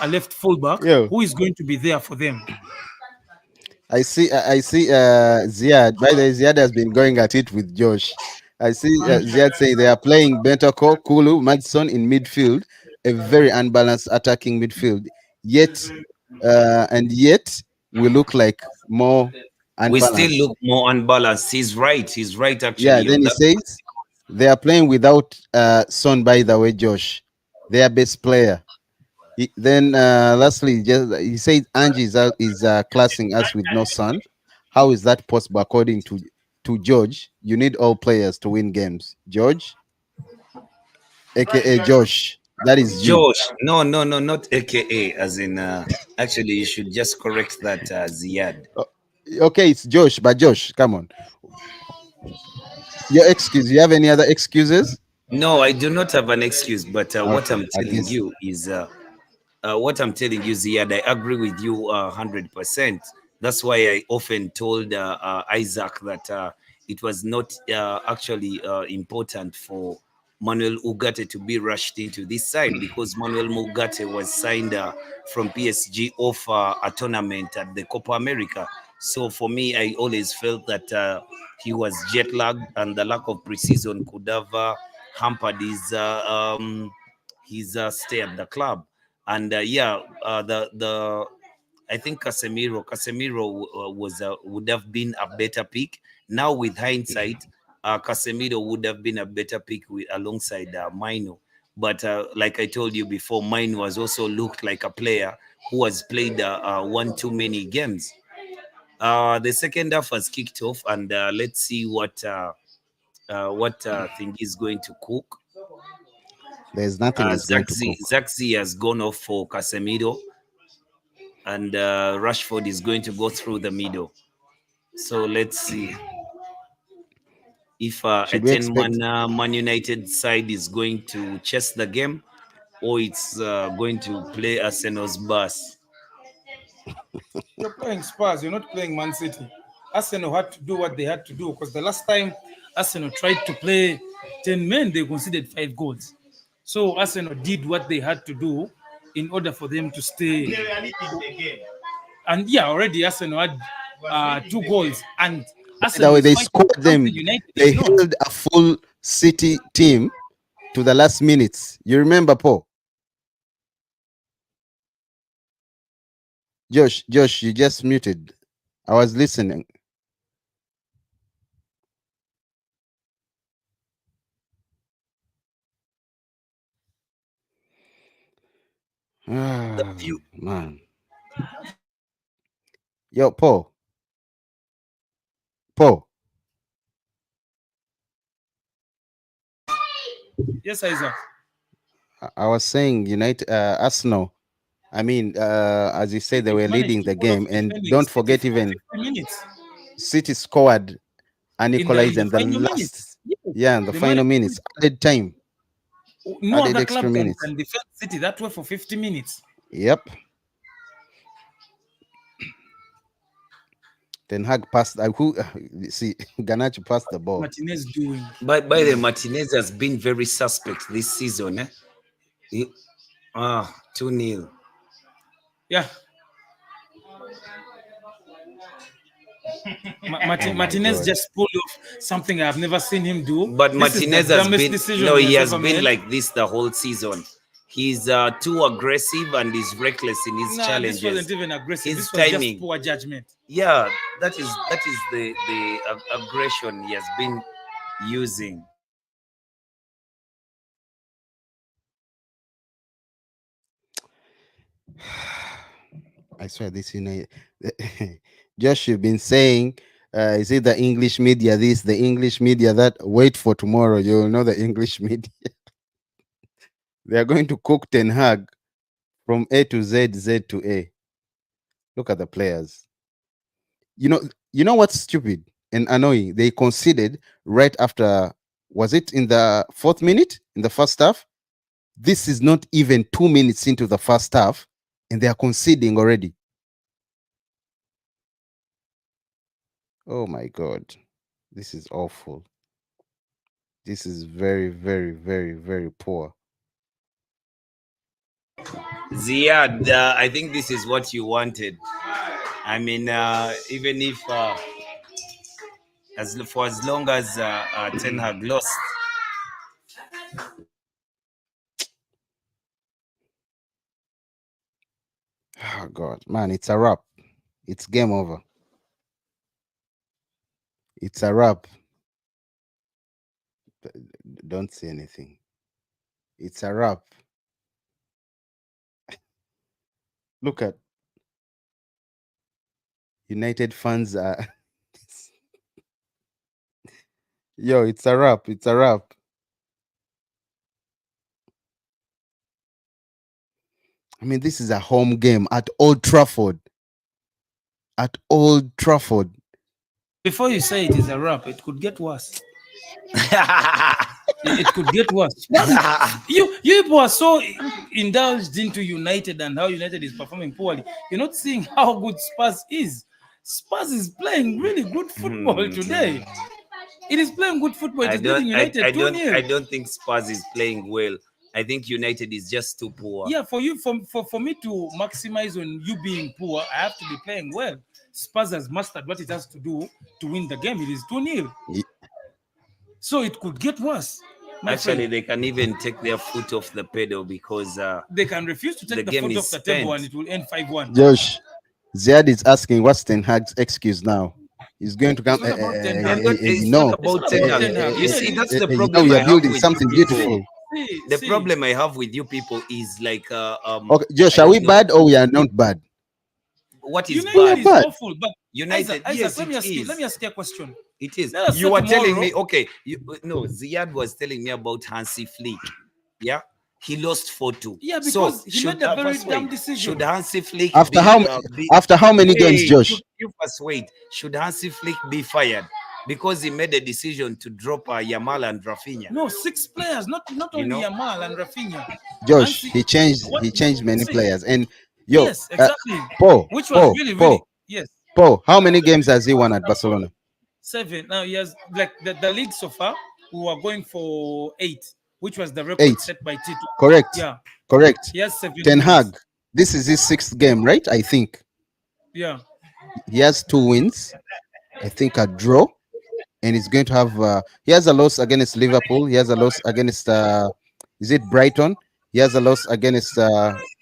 left fullback Yo, who is going to be there for them. I see Ziad. By the way, Ziad has been going at it with Josh. I see Ziad saying they are playing Bentako, Kulu, Madison in midfield, a very unbalanced attacking midfield. Yet, and yet we look like more We still unbalanced. look more unbalanced. He's right. He's right Yeah, actually then on he that. says they are playing without Son, by the way, Josh, their best player. Then lastly, just he said Angie is classing us with no Son. How is that possible? According to George, you need all players to win games. George, aka Josh, that is you. Josh, no, no, no, not AKA, as in, actually, you should just correct that, Ziad. O- Okay, it's Josh, but Josh, come on. Your excuse. You have any other excuses? No, I do not have an excuse, but what Okay, I'm at telling least you is, what I'm telling you, Ziad, I agree with you 100%. That's why I often told Isaac that it was not actually important for Manuel Ugarte to be rushed into this side because Manuel Ugarte was signed from PSG off a tournament at the Copa America. So for me, I always felt that he was jet lagged and the lack of preseason could have hampered his stay at the club. And yeah, the I think Casemiro would have been a better pick. Now with hindsight, Casemiro would have been a better pick alongside Mino. But like I told you before, Mino has also looked like a player who has played one too many games. The second half has kicked off, and let's see what thing is going to cook. there's nothing is going to cook. Zaxi has gone off for Casemiro, and Rashford is going to go through the middle. So let's see if a Should we 10 expect? man Man United side is going to chase the game or it's going to play Arsenal's bus. You're playing Spurs, you're not playing Man City. Arsenal had to do what they had to do because the last time Arsenal tried to play 10 men, they conceded 5 goals. So Arsenal did what they had to do in order for them to stay. And yeah, already Arsenal had 2 goals, and By the Arsenal way, is they fighting scored something them. United They is not. held a full City team to the last minutes. You remember, Paul? Josh, you just muted. I was listening. The Ah, view. man. Yo, Paul. Paul. Yes, Isaac. I was saying United, Arsenal. I mean, as you said, they They've were managed leading to the pull off game, and defending don't City forget, for even 50 minutes City scored an in equalizer the in the final minutes. last, Yeah, yeah, in the they final managed to minutes, added time, no added other extra club minutes. can defend City that way for 50 minutes. Yep. Ten Hag passed. Who see Ganacho passed the ball. Martinez doing. By the Martinez has been very suspect this season. He, 2-0. Yeah, Oh my Martinez God. just pulled off something I've never seen him do. But This is the Martinez has dumbest been, decision no, he he has has ever been made. like this the whole season. He's too aggressive and he's reckless in his Nah, this wasn't challenges. even aggressive. His This was just timing, poor judgment. yeah, that is the aggression he has been using. I swear this, Josh, you've been saying, is it the English media this, the English media that? Wait for tomorrow. You'll know the English media. They are going to cook Ten Hag from A to Z, Z to A. Look at the players. You know, you know what's stupid and annoying? They conceded right after, was it in the fourth minute in the first half? This is not even 2 minutes into the first half, and they are conceding already. Oh my God. This is awful. This is very, very, very, very poor. Ziad, I think this is what you wanted. I mean, even if as long as Ten Hag lost, Oh God, man, it's a wrap. It's game over. It's a wrap. Don't say anything. It's a wrap. Look at United fans are. Yo, it's a wrap. It's a wrap. I mean, this is a home game at Old Trafford. At Old Trafford. Before you say it is a wrap, it could get worse. It could get worse. You people are so indulged into United and how United is performing poorly. You're not seeing how good Spurs is. Spurs is playing really good football today. It is playing good football. It is beating United 2-0. I don't think Spurs is playing well. I think United is just too poor. Yeah, for me to maximize on you being poor, I have to be playing well. Spurs has mastered what it has to do to win the game. It is 2-0. So it could get worse. Actually, they can even take their foot off the pedal because they can refuse to take the foot off the table and it will end 5-1. Josh, Ziad is asking what's Ten Hag's excuse now? He's going to come. It's not about Ten Hag. You see, that's the problem. We are building something beautiful. The problem I have with you people is like, okay, Josh, are we bad or we are not bad? What is United bad? Is awful, but United, Isaac, yes, let me ask you a question. It is. You were telling me, okay, no, Ziad was telling me about Hansi Flick. Yeah, he lost 4-2. Yeah, because he made a very dumb decision. Should Hansi Flick after how many games, Josh? You first wait. Should Hansi Flick be fired because he made a decision to drop Yamal and Rafinha? No, 6 players, not only Yamal and Rafinha. Josh, he changed many players, and yo, yes, exactly. Which was really yes. Paul, how many games has he won at Barcelona? 7. Now he has like the league so far. We were going for 8, which was the record set by Tito. Correct. Yeah. Correct. He has 7. Ten Hag. This is his 6th game, right? I think. Yeah. He has 2 wins. I think a draw, and he's going to have. He has a loss against Liverpool. He has a loss against. Is it Brighton? He has a loss against.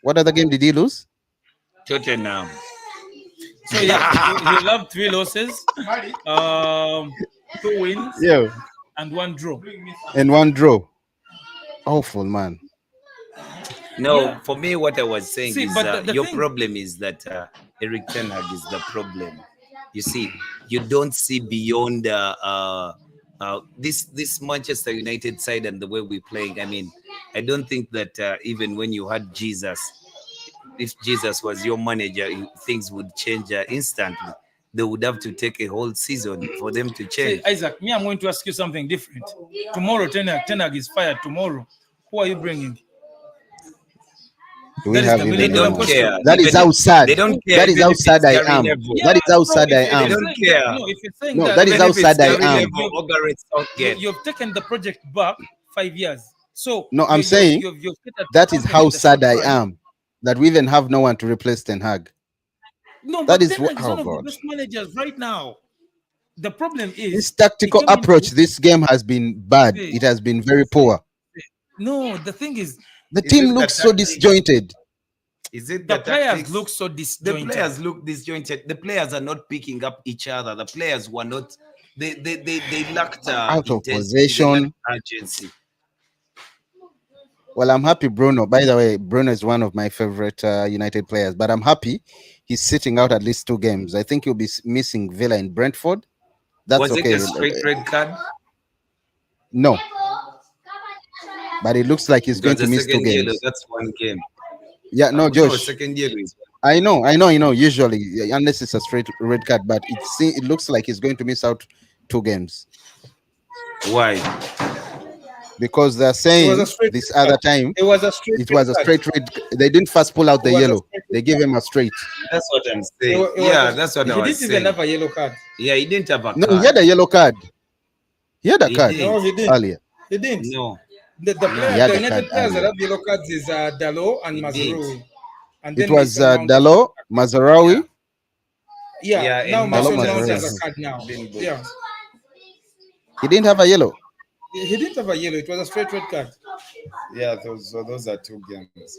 What other game did he lose? Tottenham. So he'll have 3 losses, 2 wins, and 1 draw. And 1 draw. Awful, man. No, for me, what I was saying is your problem is that Eric Ten Hag is the problem. You see, you don't see beyond this Manchester United side and the way we're playing. I mean, I don't think that even when you had Jesus, if Jesus was your manager, things would change instantly. They would have to take a whole season for them to change. Hey, Isaac, I'm going to ask you something different. Tomorrow, Ten Hag is fired tomorrow. Who are you bringing? They don't care. That is how sad. They don't care. That is how sad I am. That is how sad I am. They don't care. No, if you're saying that is how sad I am. You've taken the project back 5 years. So no, I'm saying that is how sad I am. That we even have no one to replace Ten Hag. No, that but is what one of the best managers right now. The problem is his tactical approach. This game has been bad. It has been very poor. No, the thing is, the team looks so disjointed. Is it the players look so disjointed? The players look disjointed. The players are not picking up each other. The players were not. They lacked out of possession, urgency. Well, I'm happy Bruno. By the way, Bruno is one of my favorite United players, but I'm happy he's sitting out at least 2 games. I think he'll be missing Villa and Brentford. That's was okay. Was it a straight red card? No. But it looks like he's going to miss 2 games. Yellow, that's 1 game. Yeah, no, Josh. Second yellow is 1. I know. Usually, unless it's a straight red card, but it looks like he's going to miss out 2 games. Why? Because they're saying this other time it was a straight red. They didn't first pull out the yellow. They gave him a straight. That's what I'm saying. That's what I was saying. He didn't even have a yellow card. Yeah, he didn't have a card. No, he had a yellow card. He had a He card didn't. No, he didn't. earlier. He didn't. No, The no. player, He had the a card United players that earlier. have yellow cards is Dalo and He Mazurui. And It then was Mason Mount. Dalo, Mazarawi. Yeah, Yeah, now and Dalo Mason Mount Mount has has Mazarawi. a card now. been booked. Yeah. He didn't have a yellow. He didn't have a yellow. It was a straight red card. Yeah, those are 2 games.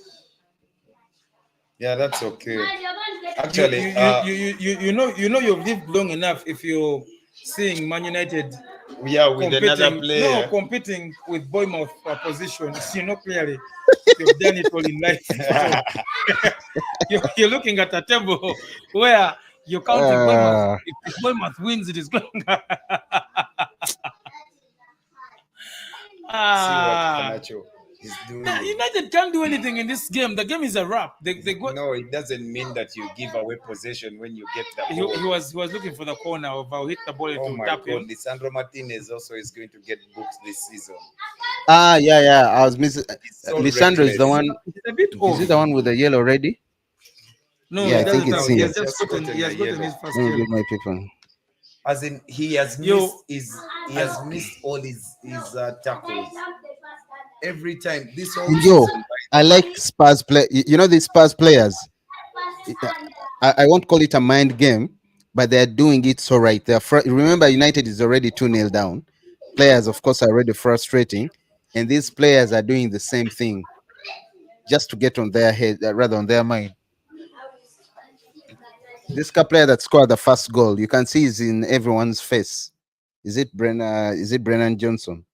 Yeah, that's okay. Actually, You know you've lived long enough if you're seeing Man United yeah, with another player. competing with Bournemouth for positions. You know clearly you've done it all in life. So you're looking at a table where you're counting Bournemouth. Uh, If Bournemouth wins, it is going. See what Ah. Camacho is doing. United can't do anything in this game. The game is a wrap. They go. No, it doesn't mean that you give away possession when you get the He ball. was looking for the corner of hit the ball Oh to my tap God, him. Lisandro Martinez also is going to get booked this season. yeah. I was missing. He's so Lisandro is the reckless. one. It's a bit Is he the one with the yellow already? No, Yeah, he I think doesn't it's have. He him. has just gotten. He has gotten his first Let me yellow. get my people. As in, he has missed all his tackles every time. This whole Yo, season, I like Spurs play. You know these Spurs players. I won't call it a mind game, but they're doing it so right. Remember, United is already 2-0 down. Players, of course, are already frustrating, and these players are doing the same thing just to get on their head, rather on their mind. This player that scored the first goal, you can see is in everyone's face. Is it Brennan Johnson?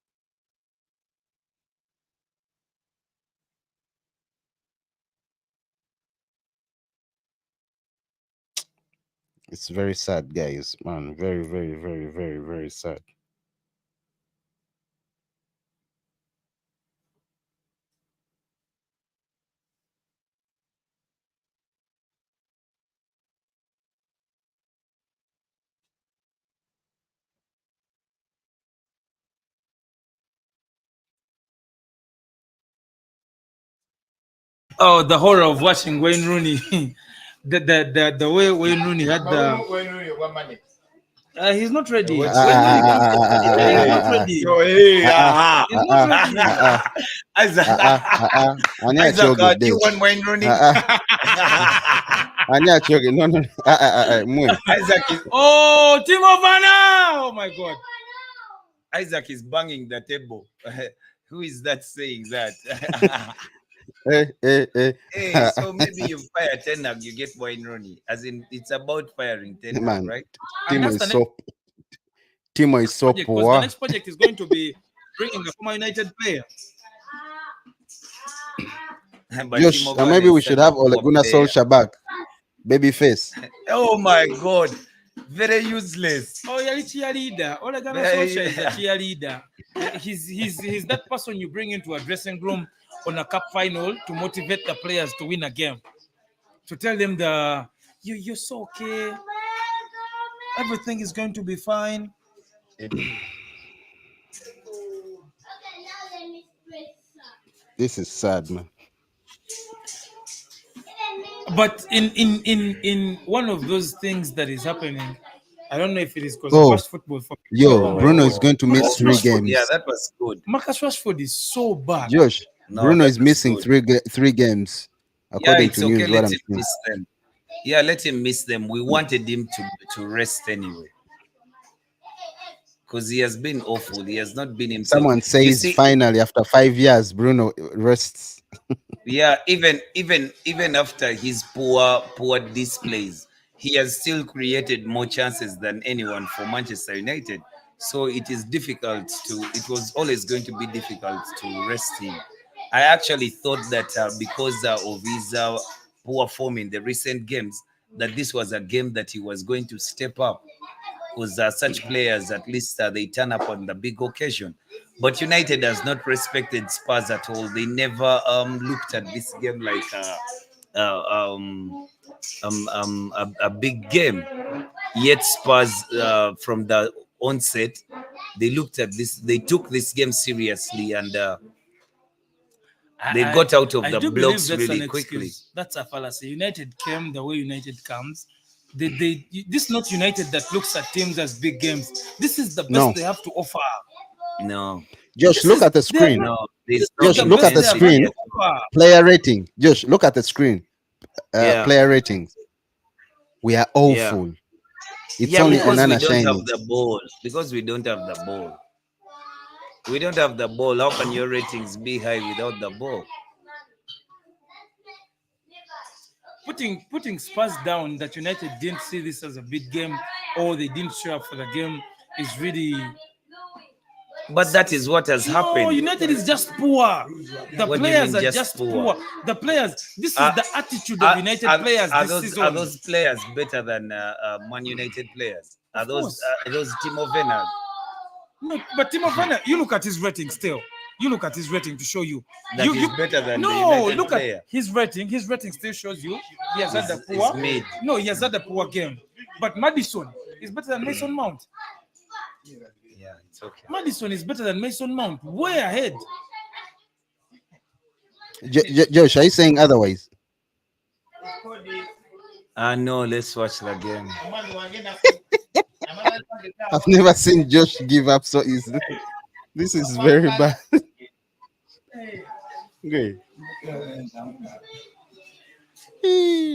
It's very sad, guys. Man, very, very, very, very, very sad. Oh, the horror of watching Wayne Rooney. the way Wayne Rooney had the. He's not ready. Wayne Rooney he's not ready. Yo, hey, He's not ready. Isaac, Ani Isaac, achoge do you this. want Wayne Rooney? Ani achoge. No. Mwe. Isaac is Oh, Timo Werner! Oh my God. Isaac is banging the table. Who is that saying that? Hey, so maybe you fire Ten Hag, you get Wayne Rooney. As in, it's about firing Ten Hag, Man, right? And Timo that's is the so. Timo is so project, because the poor. next project is going to be bringing a former United player. But Josh, Timo Werner maybe is we should such a have poor Ole Gunnar player. Solskjaer back. Baby face. Oh my God, very useless. Oh, yeah, he's cheerleader. Ole Gunnar Very- Solskjaer is a cheerleader. He's that person you bring into a dressing room on a cup final to motivate the players to win a game. To tell them you're so okay. Everything is going to be fine. This is sad, man. But in one of those things that is happening, I don't know if it is because Oh, I watched football for Yo, my Bruno God. is going to miss Marcus 3 Rashford, games. Yeah, that was good. Marcus Rashford is so bad. Josh, No, Bruno that is was missing good. 3 games, Yeah, according it's to okay. news. What Let I'm him seeing. miss them. Yeah, let him miss them. We wanted him to rest anyway, because he has been awful. He has not been himself. Someone You says see, finally after 5 years, Bruno rests. yeah, even after his poor displays, he has still created more chances than anyone for Manchester United. So it is difficult it was always going to be difficult to rest him. I actually thought that because of his poor form in the recent games, that this was a game that he was going to step up, because such players, at least they turn up on the big occasion. But United has not respected Spurs at all. They never looked at this game like a big game. Yet Spurs, from the onset, they looked at this. They took this game seriously, and they got out of I the do believe blocks that's really an quickly. excuse. That's a fallacy. United came the way United comes. This is not United that looks at teams as big games. This is the best No. they have to offer. No, Josh, This look is at the they are screen. not. no, there's no This is Josh, the look at best the they have intensity had screen. at so all. far. Player rating. Josh, look at the screen. Yeah, Player ratings. We are yeah, awful. It's yeah. only Yeah. Because we Onana don't have shining. the ball. Because we don't have the ball. We don't have the ball. How can your ratings be high without the ball? Putting Spurs down that United didn't see this as a big game or they didn't show up for the game is really But that is what has no. happened. United is just poor. The What do you players mean are just just poor? poor. The players. This is Are, the attitude of United players are this those season. players better than Man United players? Of course. Are those Timo Werner? No, but Timo Werner, you look at his rating still. You look at his rating to show you. That is better than the no, United look player. at his rating. His rating still shows you he has had a Is poor. mid. No, he has had a poor game. But Madison is better than Mason Mount. Yeah, it's okay. Madison is better than Mason Mount. Way ahead. Josh, are you saying otherwise? No, let's watch the game. I've never seen Josh give up so easily. This is very bad. Okay.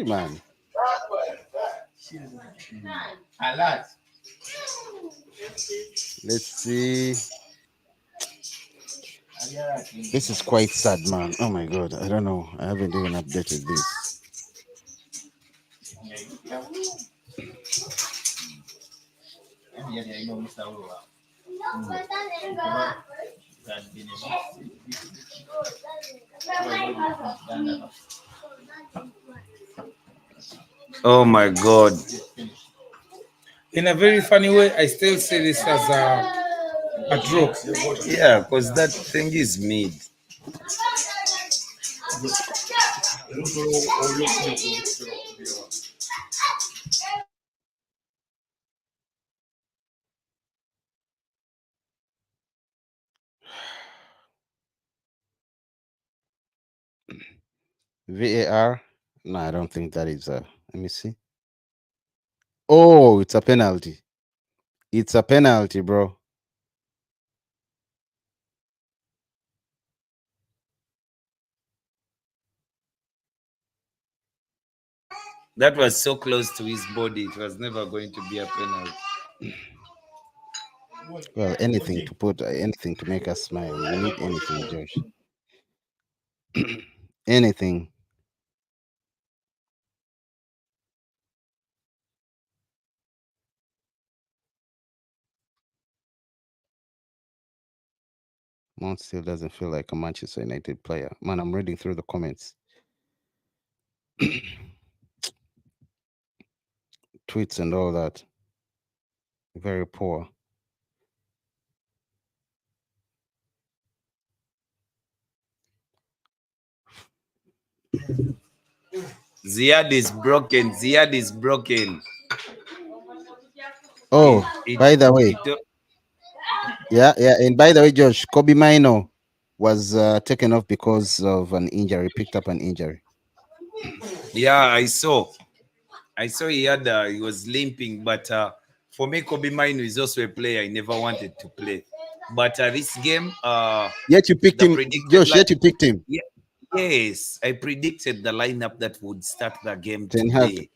Man. Let's see. This is quite sad, man. Oh my god. I don't know. I haven't even updated this. Oh my God. In a very funny way, I still see this as a draw. Yeah, because that thing is mid. VAR? No, I don't think that is a. Let me see. Oh, it's a penalty. It's a penalty, bro. That was so close to his body. It was never going to be a penalty. Well, anything to put, anything to make us smile. We need anything, Josh. Anything. Mount still doesn't feel like a Manchester United player. Man, I'm reading through the comments. Tweets and all that. Very poor. Ziad is broken. Ziad is broken. Oh, by the way, yeah. And by the way, Josh, Kobe Mino was taken off because of an injury, picked up an injury. Yeah, I saw he was limping, but for me, Kobe Mino is also a player I never wanted to play. But this game, yet you picked him, Josh. Yet you picked him. Yeah, yes, I predicted the lineup that would start the game Ten Hag. today.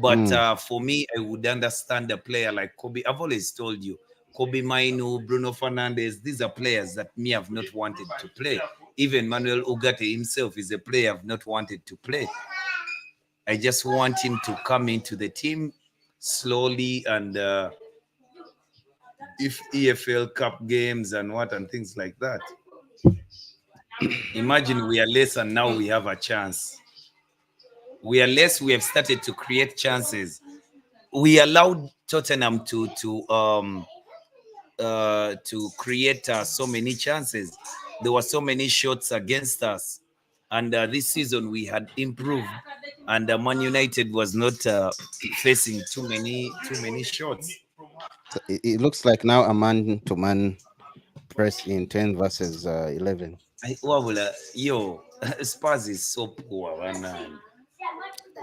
But for me, I would understand a player like Kobe. I've always told you, Kobe Mino, Bruno Fernandes, these are players that me have not wanted to play. Even Manuel Ugarte himself is a player I've not wanted to play. I just want him to come into the team slowly and if EFL Cup games and things like that. Imagine we are less and now we have a chance. We are less, we have started to create chances. We allowed Tottenham to create so many chances. There were so many shots against us, and this season we had improved, and Man United was not facing too many shots. So it looks like now a man-to-man press in 10 versus 11. Spurs is so poor, man.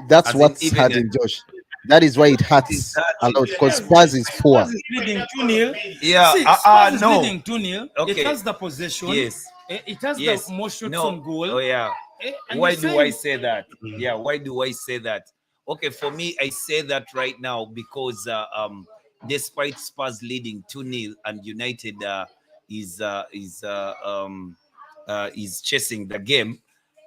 That's As in what's even hard in Josh. That is why it hurts a lot because Spurs is poor. Spurs is leading 2-0. Yeah, See, Spurs is no. leading 2-0. Okay. It has the possession. Yes. It has Yes. the most shots No. on goal. Oh yeah. And Why you're do I saying- say that? Yeah, why do I say that? Okay, for me, I say that right now because despite Spurs leading 2-0 and United is chasing the game,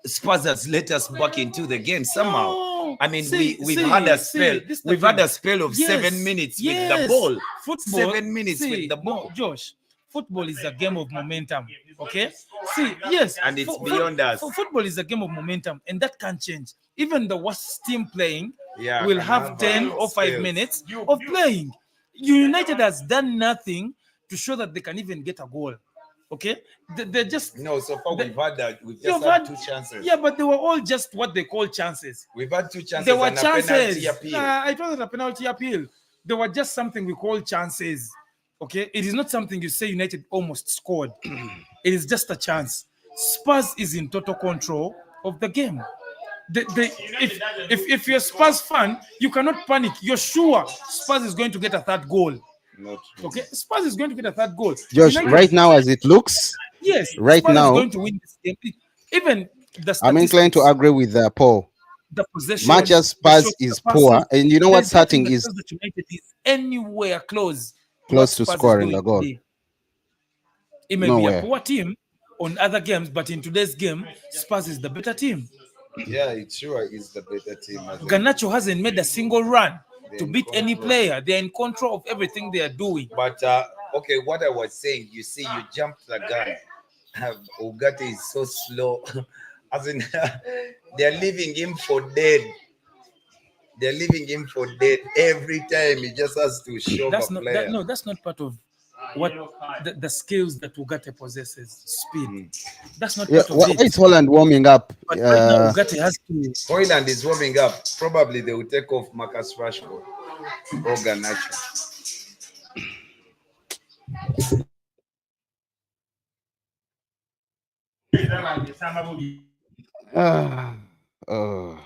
Spurs has let us back into the game somehow. No. I mean, See, we've see, had a see, spell. this the We've had thing. a spell of Yes, 7 minutes with the yes. ball. Football, 7 minutes see, with the ball. No, Josh, football is a game of momentum. Okay. See, yes, And it's beyond us. Football is a game of momentum, and that can change. Even the worst team playing Yeah, will can have have 10 or 5 spells. minutes of playing. United has done nothing to show that they can even get a goal. Okay, they're just No, so far the- we've had that. We've you've just had 2 chances. Yeah, but they were all just what they call chances. We've had 2 chances There were and a penalty chances. appeal. I thought it a penalty appeal. They were just something we call chances. Okay, it is not something you say United almost scored. It is just a chance. Spurs is in total control of the game. If you're a Spurs fan, you cannot panic. You're sure Spurs is going to get a third goal. Not true. Okay, Spurs is going to get a third goal. Josh, United- right now as it looks, yes, right Spurs now- is going to win this game. Even the I'm inclined to statistics, agree with Paul. the possession. Much as the Spurs shots, is the passes, poor, and you know what's there's nothing hurting that is says that United is anywhere close Close what to Spurs is scoring doing the goal. today. It may Nowhere. be a poor team on other games, but in today's game, Spurs is the better team. Yeah, it sure is the better team. As a- Garnacho hasn't made a single run to They're in beat any control. player. They're in control of everything they are doing. But okay, what I was saying, you see, you jumped the gun. Ugarte is so slow. As in, they're leaving him for dead. They're leaving him for dead every time. He just has to shove That's a not player. that's not part of what the skills that Ugarte possesses. Speed. That's not Yeah, part of why it. is Holland warming up? But right now, Ugarte has to. Hoyland is warming up. Probably they will take off Marcus Rashford or Garnacho. Oh.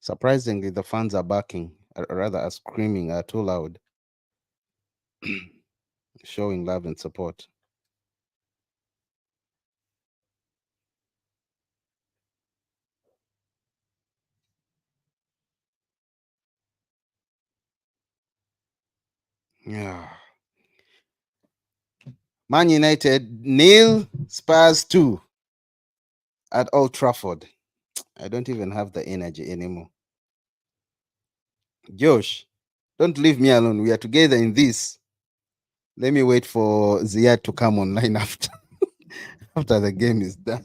Surprisingly, the fans are barking, or rather, are screaming, are too loud, showing love and support. Yeah. Man United nil, Spurs 2 at Old Trafford. I don't even have the energy anymore. Josh, don't leave me alone. We are together in this. Let me wait for Ziad to come online after after the game is done.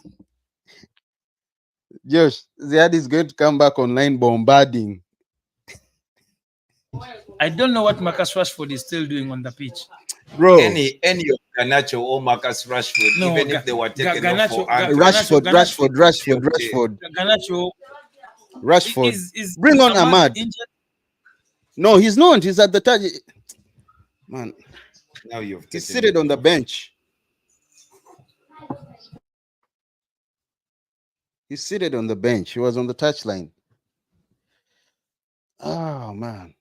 Josh, Ziad is going to come back online bombarding. I don't know what Marcus Rashford is still doing on the pitch. Bro, Any of Garnacho or Marcus Rashford, No, even if they were taken off Garnacho- for Andrew, Rashford. Garnacho Rashford. is Bring on Ahmad. injured. No, he's not. He's at the touch. Man, now you've he's taken seated it. on the bench. He's seated on the bench. He was on the touchline. Oh, man.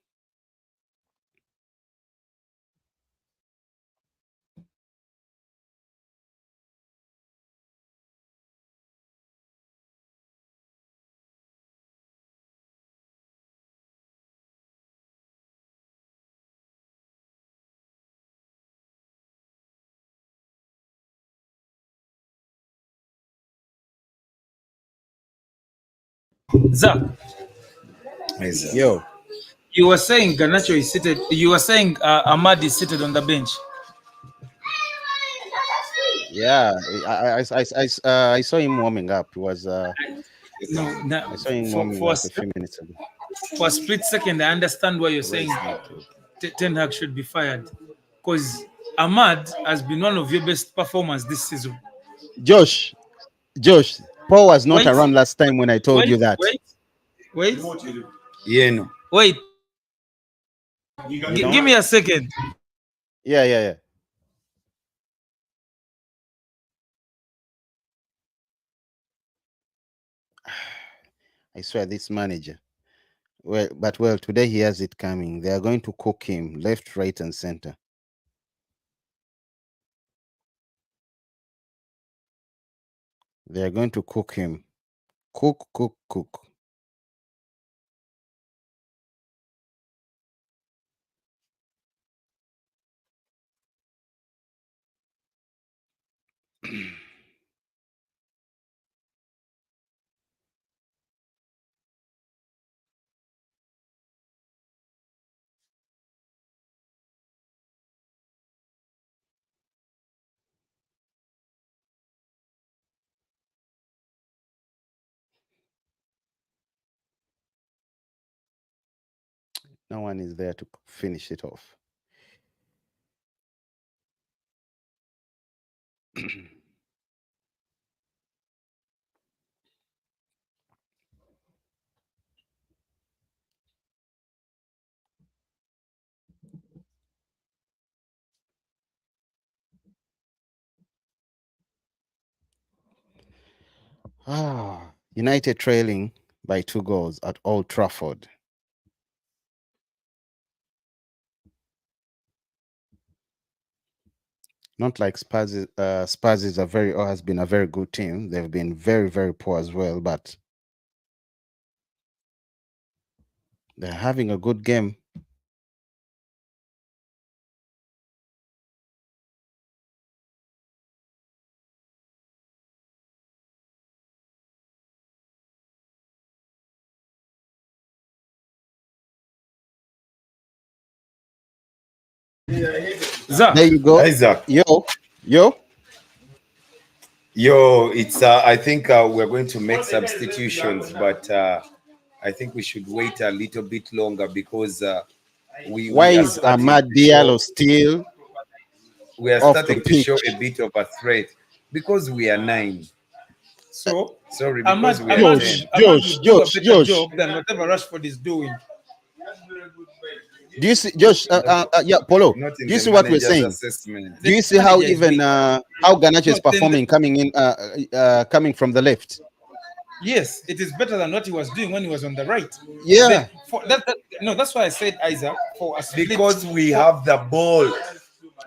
Zach, Yo, you were saying Garnacho is seated. You were saying Ahmad is seated on the bench. yeah. I saw him warming up. It was No, I saw him warming up a few minutes ago. for a split second, I understand why you're saying Rice network. Ten Hag should be fired, because Ahmad has been one of your best performers this season. Josh, Josh, Paul was not Wait, around last time when I told you wait, that. wait, Yeah, no. wait. You know? Give me a second. Yeah. I swear, this manager. Well, today he has it coming. They are going to cook him left, right, and center. They are going to cook him. Cook. No one is there to finish it off. United trailing by 2 goals at Old Trafford. Not like Spurs. Spurs is has been a very good team. They've been very, very poor as well, but they're having a good game. Zach, There you go. Isaac. Yo. Yo, it's I think we're going to make substitutions, but I think we should wait a little bit longer because Why we are is starting Ahmad to show, Diallo still we are off the starting to show a pitch? bit of a threat because we are 9. so Sorry, Ahmad, because we are Ahmad, 10. Ahmad would do a better Josh. job than whatever Rashford is doing. Do you see, Josh? Yeah, Polo. Not in Do you the see what we're manager's saying? assessment. Do you see how manager is even weak. how Garnacho is No, then performing coming in, coming from the left? Yes, it is better than what he was doing when he was on the right. Yeah. Then no, that's why I said Isaac for a split. Because we have the ball.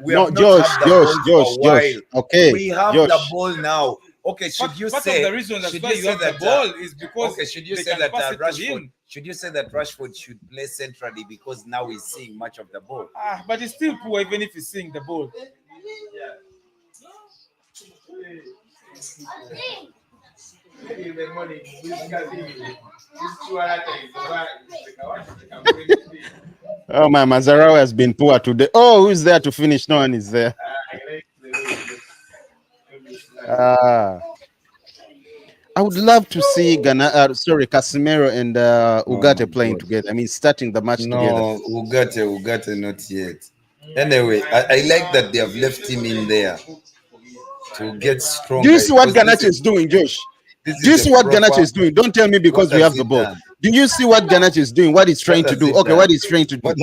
We No, have not Josh, had the ball for a while. Josh. Okay, We have Josh. the ball now. Okay, should you Part say of the reason that's should why you you say have that the ball is because okay, should you they say can that pass it to Rashford him. should you say that Rashford should play centrally because now he's seeing much of the ball? But he's still poor even if he's seeing the ball. Oh my, Mazarawa has been poor today. Oh, who's there to finish? No one is there. I would love to see Casemiro and Ugarte playing God. together. I mean, starting the match together. No, Ugarte not yet. Anyway, I like that they have left him in there to get stronger. Do you see what because Garnacho is doing, Josh? this Do you is see a what proper- Garnacho is doing? Don't tell me because What we has have the he ball. done? Do you see what Garnacho is doing? What he's trying to has do? he Okay, done? what he's trying to do?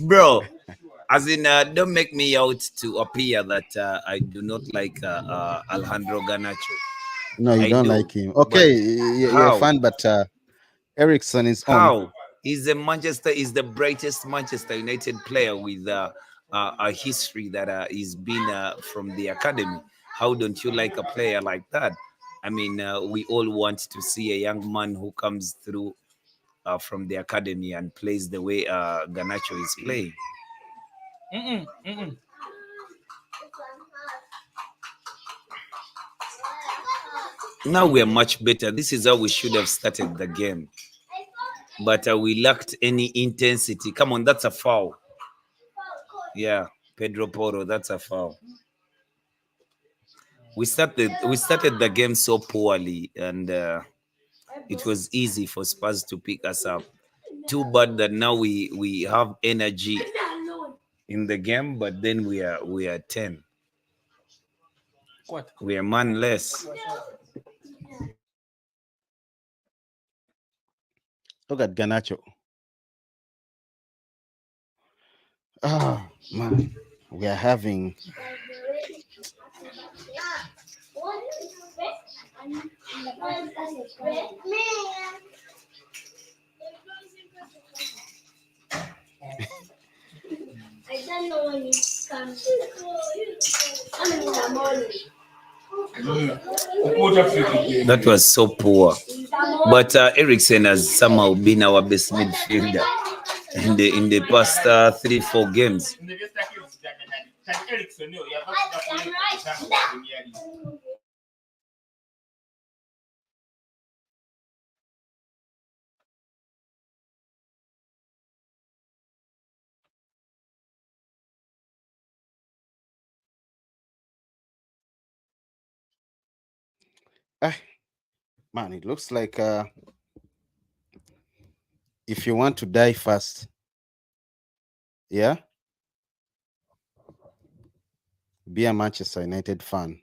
Bro, as in, don't make me out to appear that I do not like Alejandro Garnacho. No, you I don't do, like him. Okay, you're a how? fan, but Ericsson is on. How? He's the brightest Manchester United player with a history that is been from the academy. How don't you like a player like that? I mean, we all want to see a young man who comes through from the academy and plays the way Garnacho is playing. Now we are much better. This is how we should have started the game. But we lacked any intensity. Come on, that's a foul. Yeah, Pedro Porro, that's a foul. we started the game so poorly, and it was easy for Spurs to pick us up. Too bad that now we have energy in the game, but then we are 10. What? We are man less. Look at Ganacho. Oh man, we are having. That was so poor. But Eriksen has somehow been our best midfielder in the past 3-4 games. Ah, man, it looks like if you want to die fast, yeah, be a Manchester United fan.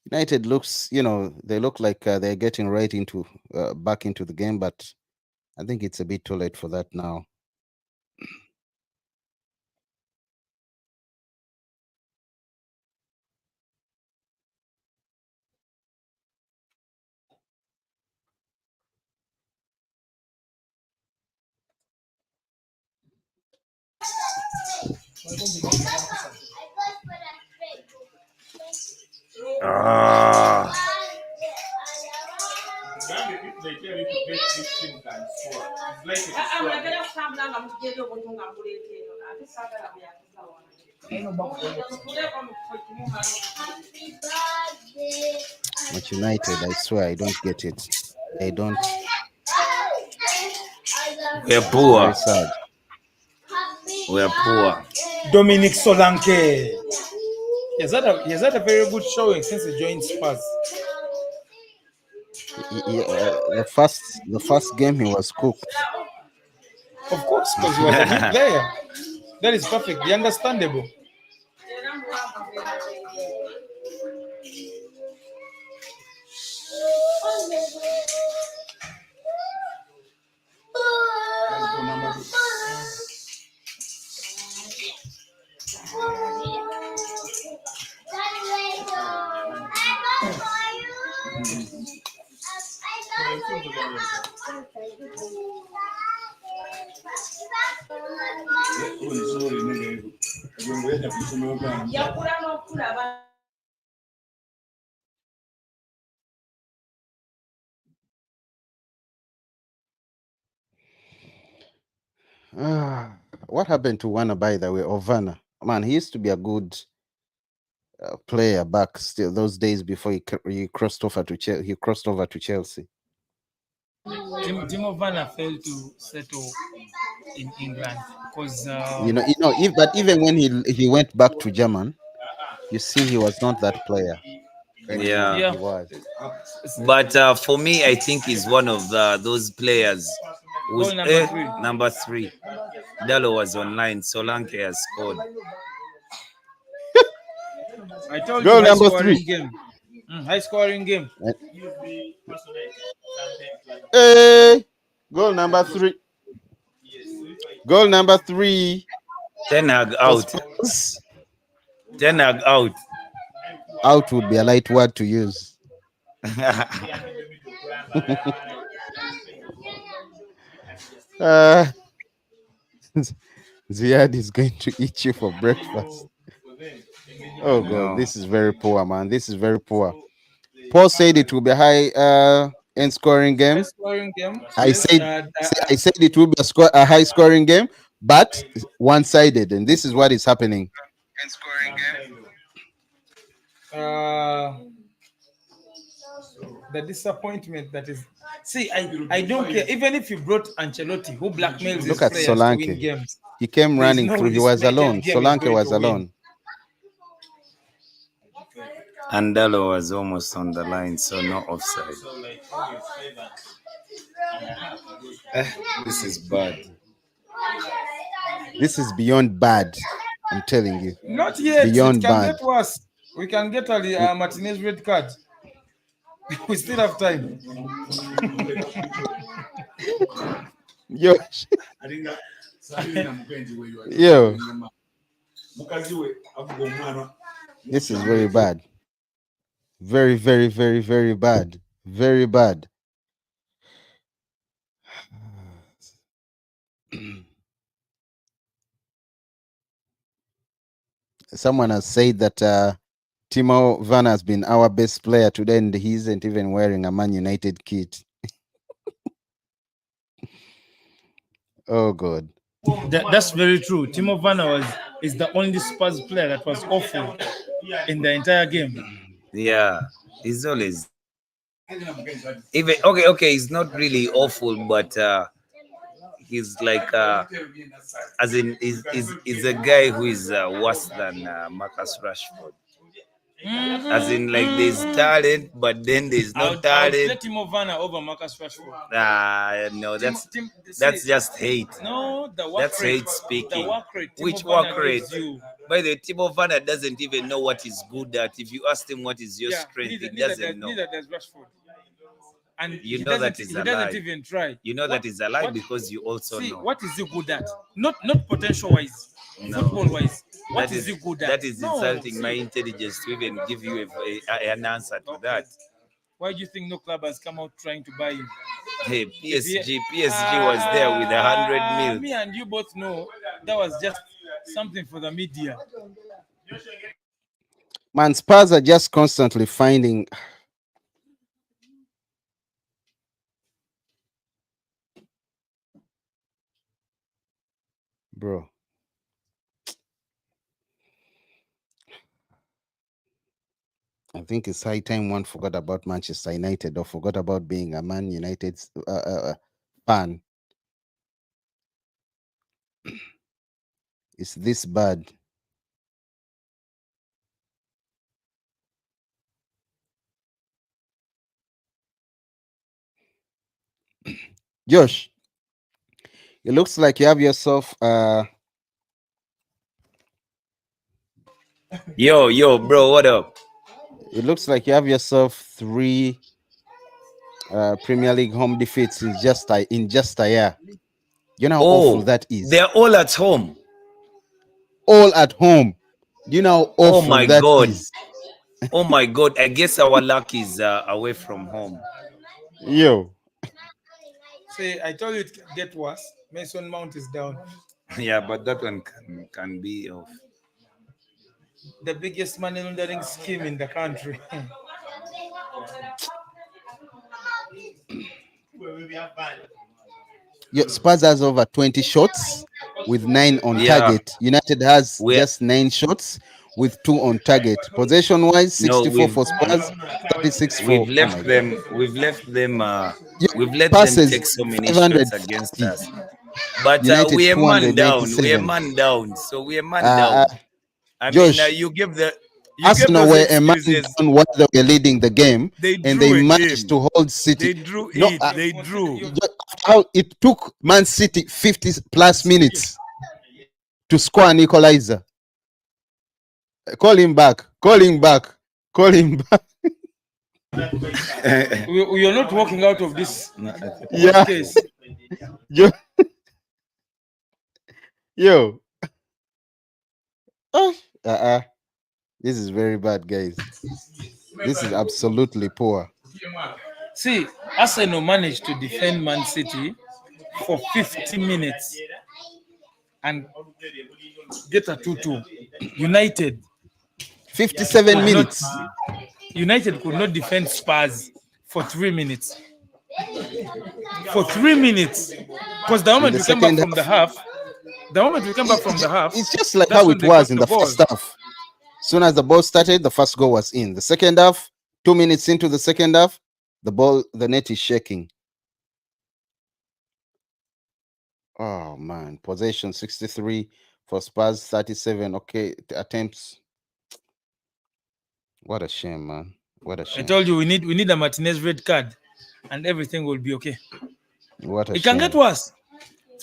United looks, they look like they're getting right into back into the game, but I think it's a bit too late for that now. Ah. Much United, I swear, I don't get it. I don't. We're It's poor. very sad. We're poor. Dominic Solanke. He has had a very good showing since he joined Spurs. The first game he was cooked. Of course, because he was a new player. That is perfectly understandable. What happened to Werner, by the way, or Werner? Man, he used to be a good player back still those days before he crossed over to Chelsea. Timo Werner failed to settle in England because But even when he went back to German, you see, he was not that player anymore. Yeah. He was. But for me, I think he's one of those players who's Goal number 3. number 3. Dallo was online. Solanke has scored. I told you Goal high number scoring 3. game. High scoring game. Hey, goal number 3. Goal number 3. Ten Hag for out. Spurs. Ten Hag out. Out would be a light word to use. Ziad is going to eat you for breakfast. Oh God, No. this is very poor, man. This is very poor. Paul said it will be a high end scoring game. High scoring game. I Yes, said it will be a high scoring game, but one sided, and this is what is happening. The disappointment that is See, I don't care. Even if you brought Ancelotti, who blackmails his Look at players to win Solanke. games, He came there is running no through. way He was this United alone. game is Solanke going was to win. alone. And Dalo was almost on the line, so no offside. This is bad. This is beyond bad. I'm telling you. Not yet. Beyond It can bad. get worse. We can get a Martinez red card. We still have time. Yo, yo, this is very bad. Very, very, very, very bad. Very bad. Someone has said that Timo Werner has been our best player today, and he isn't even wearing a Man United kit. Oh God. That's very true. Timo Werner is the only Spurs player that was awful in the entire game. Yeah, he's always even okay. He's not really awful, but he's like as in is a guy who is worse than Marcus Rashford. As in, like, there's talent, but then there's no I would talent. play Timo Werner over Marcus Rashford. No, that's just hate. No, That's hate speaking. The work rate. Which Timo work Werner rate? gives you. By the way, Timo Werner doesn't even know what he's good at. If you ask him what is your strength, he doesn't know. Neither does Rashford. And You know that is a he lie. doesn't even try. You know that is a lie because you also See, know. what is he good at? Not potential wise, No. football wise. What That is he good at? That is No, insulting see, my intelligence to even give you an answer to that. Why do you think no club has come out trying to buy him? Hey, PSG was there with 100 mil. Me and you both know that was just something for the media. Man, Spurs are just constantly finding. Bro. I think it's high time one forgot about Manchester United or forgot about being a Man United fan. It's this bad. Josh, it looks like you have yourself Yo, bro, what up? It looks like you have yourself 3 Premier League home defeats in just a year. You know how awful that is. They're all at home. All at home. You know how Oh awful my that God. is. Oh my God. I guess our luck is away from home. Yo. See, I told you it can get worse. Mason Mount is down. Yeah, but that one can be off. The biggest money laundering scheme in the country. Spurs has over 20 shots with 9 on Yeah. target. United has just 9 shots with 2 on target. Possession wise, 64 for Spurs, 36 for. We've left them. We've let them passes, take so many 540. shots against us. But United we are man down. 287. We are man down. So we are man down. I Josh, mean, you give the. Arsenal were a man down while they were leading the game, and they managed to hold City. They drew No, it. They drew. How it took Man City 50 plus minutes to score an equalizer. Call him back. Call him back. Call him back. We are not walking out of this Yeah. case. Yo. This is very bad, guys. This is absolutely poor. See, Arsenal managed to defend Man City for 50 minutes and get a 2-2. United 57 minutes. United could not defend Spurs for 3 minutes. For 3 minutes. Because the moment we came back from the half, it's just like how it was in the first half. As soon as the ball started, the first goal was in. The second half, 2 minutes into the second half, the net is shaking. Oh man, possession 63 for Spurs, 37. Okay, attempts. What a shame, man. What a I shame. told you we need a Martinez red card, and everything will be okay. What a It can get shame. worse.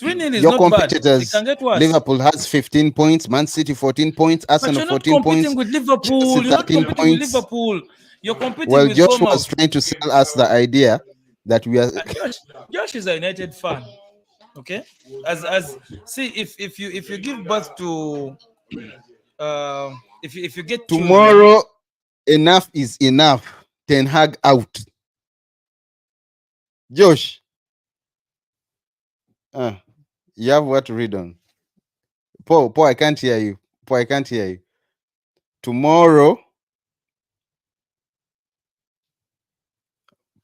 3-0 is Your not bad. It competitors, can get worse. Liverpool has 15 points, Man City 14 points, But Arsenal you're not 14 competing points, with Chelsea Liverpool. You're not 13 competing with points. Liverpool. You're competing Well, with Joshua was Bournemouth. trying to sell us the idea that we are. Josh is a United fan. Okay, as see if you give birth to if you get children. Tomorrow, enough is enough. Ten Hag out. Josh, you have what to read on. Paul, I can't hear you. Paul, I can't hear you. Tomorrow,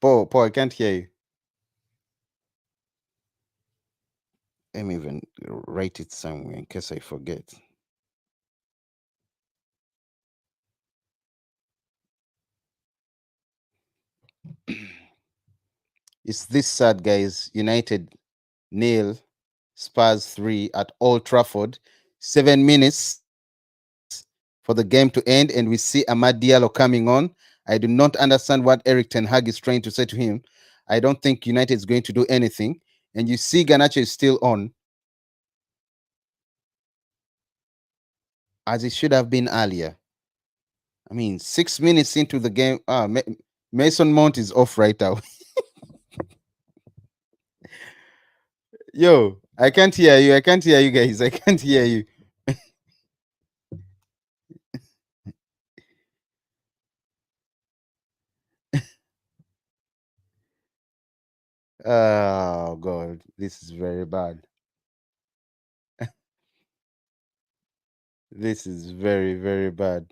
Paul, I can't hear you. Let me even write it somewhere in case I forget. It's this sad, guys. United nil, Spurs 3 at Old Trafford. 7 minutes for the game to end, and we see Amad Diallo coming on. I do not understand what Eric Ten Hag is trying to say to him. I don't think United is going to do anything. And you see Garnacho is still on, as it should have been earlier. I mean, 6 minutes into the game, Mason Mount is off right now. Yo, I can't hear you. I can't hear you guys. I can't hear you. Oh God, this is very bad. This is very, very bad.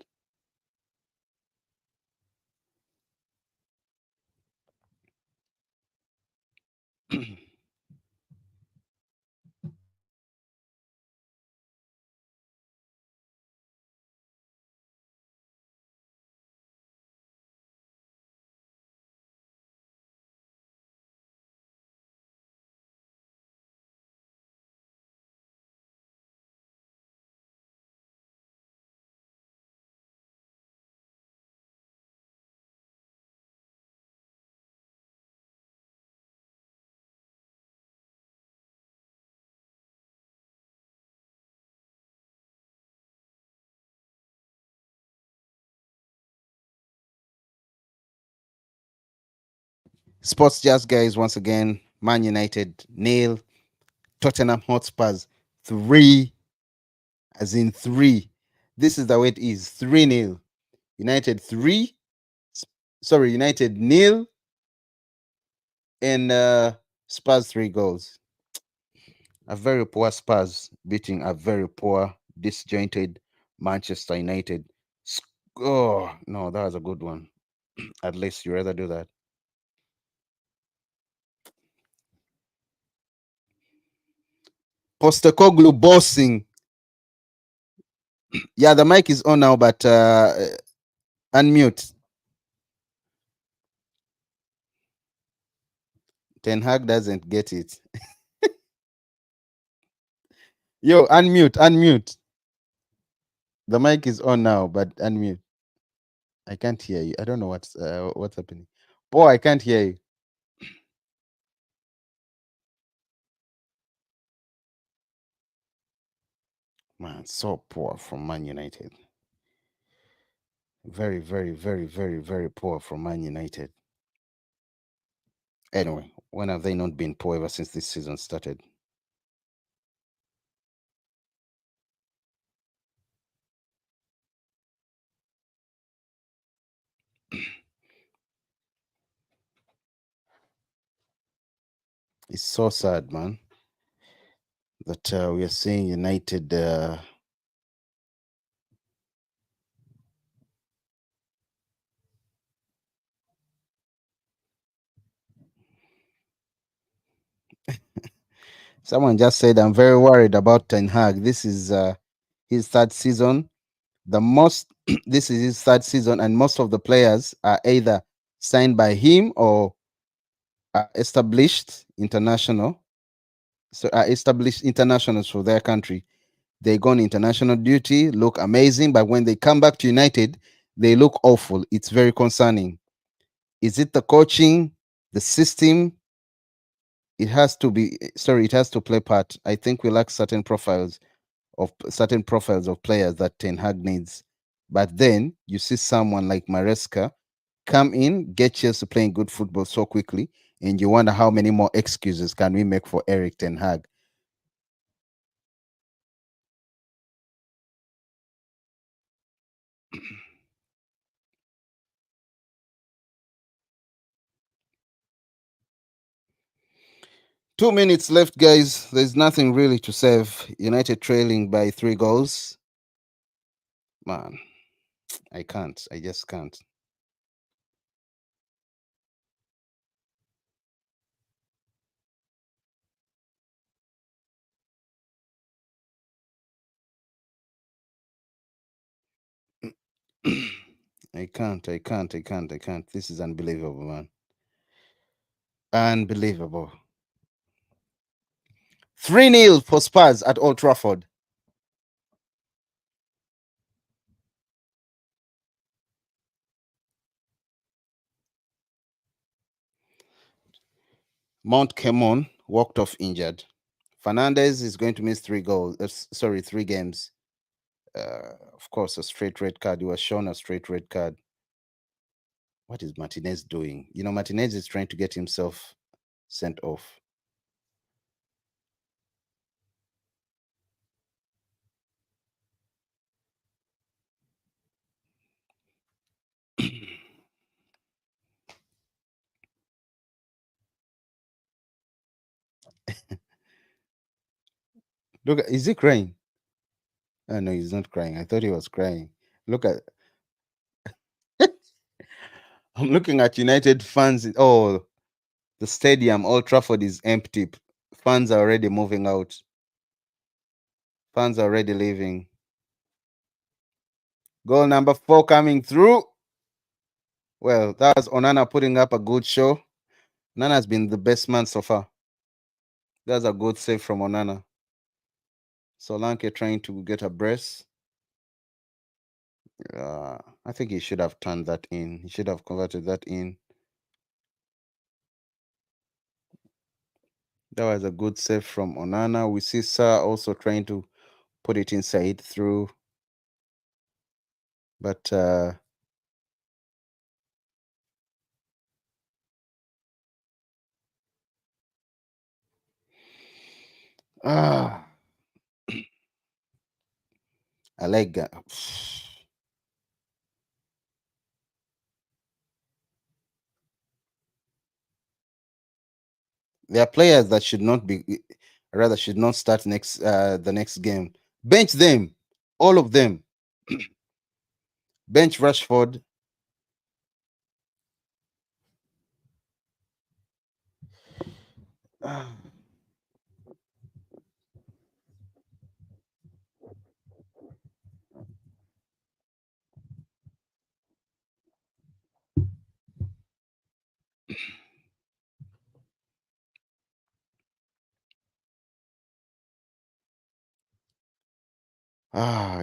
Sports Jazz guys, once again, Man United nil, Tottenham Hotspurs 3, as in 3. This is the way it is 3-0. United 3, sorry, United nil, and Spurs 3 goals. A very poor Spurs beating a very poor, disjointed Manchester United. Oh, no, that was a good one. At least you rather do that. Postecoglou bossing. Yeah, the mic is on now, but unmute. Ten Hag doesn't get it. Yo, unmute, unmute. The mic is on now, but unmute. I can't hear you. I don't know what's happening. Boy, I can't hear you. Man, so poor from Man United. Very, very, very, very, very poor from Man United. Anyway, when have they not been poor ever since this season started? It's so sad, man, that we are seeing United. Someone just said, I'm very worried about Ten Hag. This is his third season. This is his third season, and most of the players are either signed by him or established international. established internationals for their country. They go on international duty, look amazing, but when they come back to United, they look awful. It's very concerning. Is it the coaching, the system? It has to be. Sorry, it has to play part. I think we lack certain profiles of players that Ten Hag needs. But then you see someone like Maresca come in, get Chelsea playing good football so quickly, and you wonder how many more excuses can we make for Eric Ten Hag. 2 minutes left, guys. There's nothing really to save. United trailing by 3 goals. Man, I can't. I just can't. I can't. I can't. I can't. I can't. This is unbelievable, man. Unbelievable. 3-0 for Spurs at Old Trafford. Mount Kemon walked off injured. Fernandez is going to miss 3 goals. Sorry, 3 games. Of course, a straight red card. He was shown a straight red card. What is Martinez doing? You know, Martinez is trying to get himself sent off. Look, is he crying? Oh, no, he's not crying. I thought he was crying. Look at, I'm looking at United fans. Oh, the stadium, Old Trafford is empty. Fans are already moving out. Fans are already leaving. Goal number 4 coming through. Well, that was Onana putting up a good show. Onana has been the best man so far. That's a good save from Onana. Solanke trying to get a brace. I think he should have turned that in. He should have converted that in. That was a good save from Onana. We see Sa also trying to put it inside through. But I like that. There are players that should not be, rather should not start the next game. Bench them, all of them. Bench Rashford.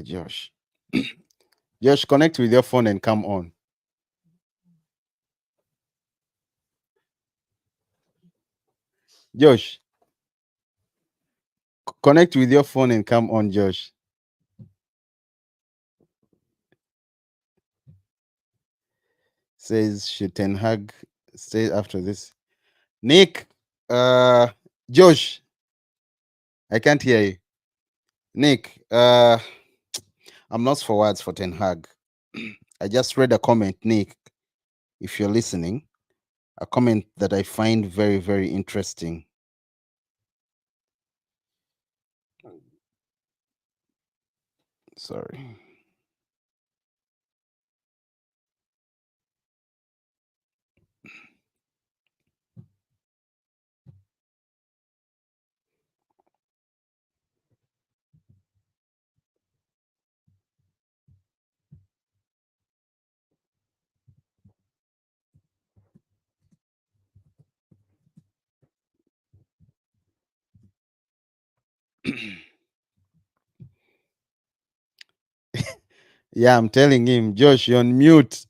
Josh. Josh, connect with your phone and come on. Josh, connect with your phone and come on, Josh. Says should Ten Hag stay after this? Nick, Josh, I can't hear you. Nick, I'm lost for words for Ten Hag. I just read a comment, Nick, if you're listening, a comment that I find very, very interesting. Sorry. Yeah, I'm telling him, Josh, you're on mute.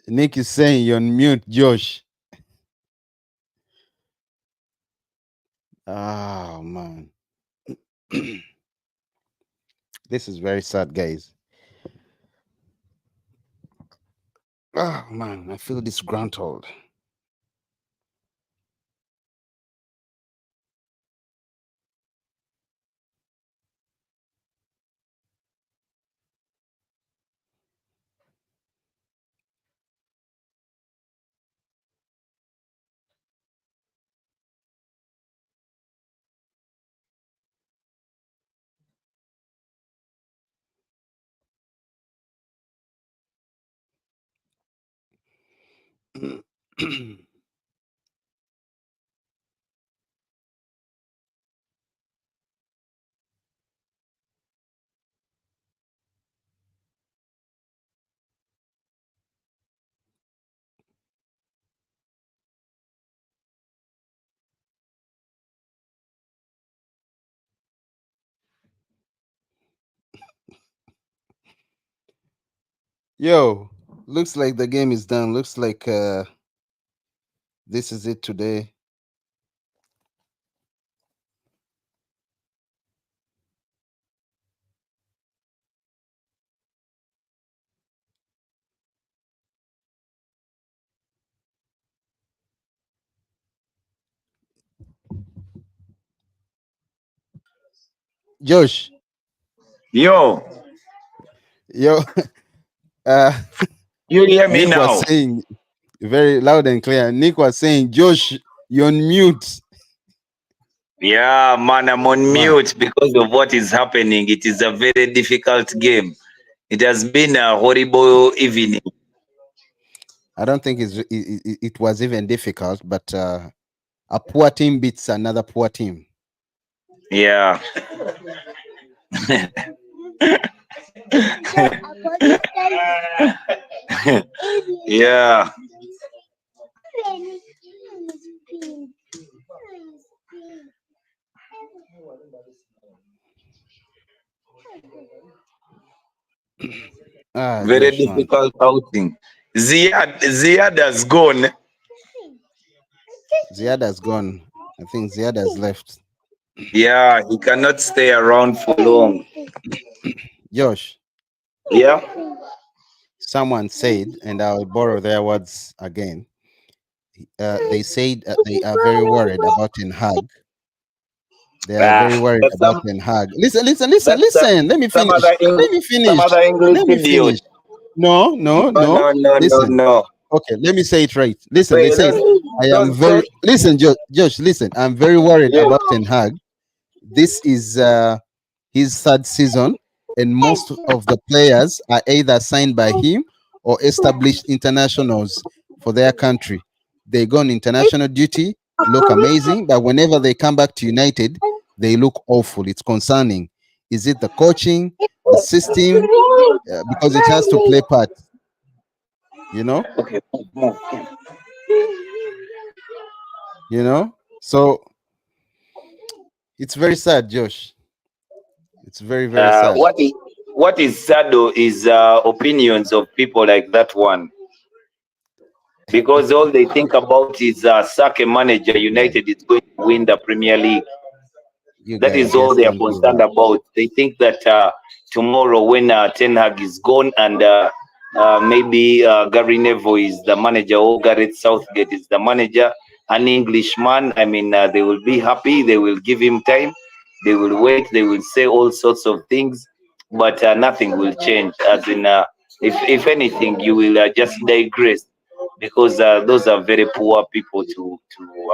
Nick is saying you're on mute, Josh. Oh man. This is very sad, guys. Oh man, I feel disgruntled. Yo, looks like the game is done. Looks like this is it today. Josh, Yo, yo, uh, you hear me Nick was now? saying very loud and clear. Nick was saying, Josh, you're on mute. Yeah, man, I'm on Man, mute because of what is happening. It is a very difficult game. It has been a horrible evening. I don't think it was even difficult, but a poor team beats another poor team. Yeah. Yeah. Ah, Very Josh, man. difficult outing. Ziad has gone. Ziad has gone. I think Ziad has left. Yeah, he cannot stay around for long. Josh, Yeah. someone said, and I'll borrow their words again. They said they are very worried about Ten Hag. They are very worried But about Ten Hag. Listen, listen, listen, that's listen. Let me some finish. Let me some finish. other English Let me idiot. finish. No, no, No, no. no, no, no, Listen. no. Okay, let me say it right. Listen, they Wait, said, I am very. Listen, Josh, listen. I'm very worried yeah. about Ten Hag. This is his third season, and most of the players are either signed by him or established internationals for their country. They go on international duty, look amazing, but whenever they come back to United, they look awful. It's concerning. Is it the coaching, the system? Because it has to play part, you know? Okay, move. You know? So it's very sad, Josh. It's very, very sad. What is sad though is opinions of people like that one, because all they think about is sack a manager. Guys, United is going to win the Premier League. you That guys is all just they are can't do concerned that. about. They think that tomorrow, when Ten Hag is gone and maybe Gary Neville is the manager or Gareth Southgate is the manager, an Englishman, I mean, they will be happy. They will give him time. They will wait. They will say all sorts of things, but nothing will change. As in, if anything, you will just digress, because those are very poor people to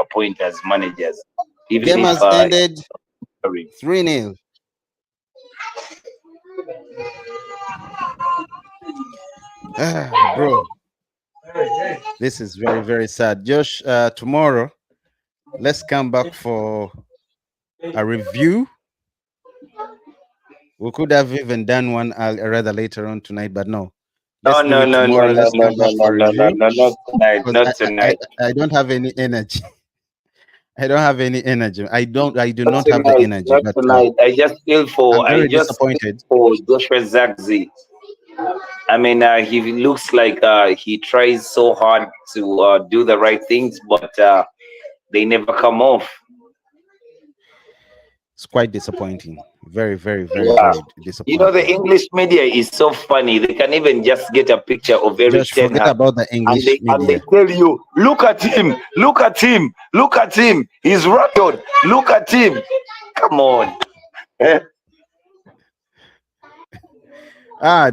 appoint as managers, even Game if has ended sorry. 3-0. Ah, bro, this is very, very sad. Josh, tomorrow, let's come back for a review. We could have even done one rather later on tonight, but no. No, Let's do no, it no, no, tomorrow. no, Let's no, come no, back no, for a no, no, review no, not tonight, because not tonight. I don't have any energy. I don't have any energy. I do Not not have the tonight. energy. Not But tonight. I'm I very just feel disappointed. for Joshua Zagzi. I mean, he looks like he tries so hard to do the right things, but they never come off. It's quite disappointing. Very, very, very, Yeah. very You know, the disappointing. English media is so funny. They can even just get a picture of Eric Just Ten forget Hag about the English and they media. tell you, look at him, look at him, look at him. He's rattled. Look at him. Come on. Eh?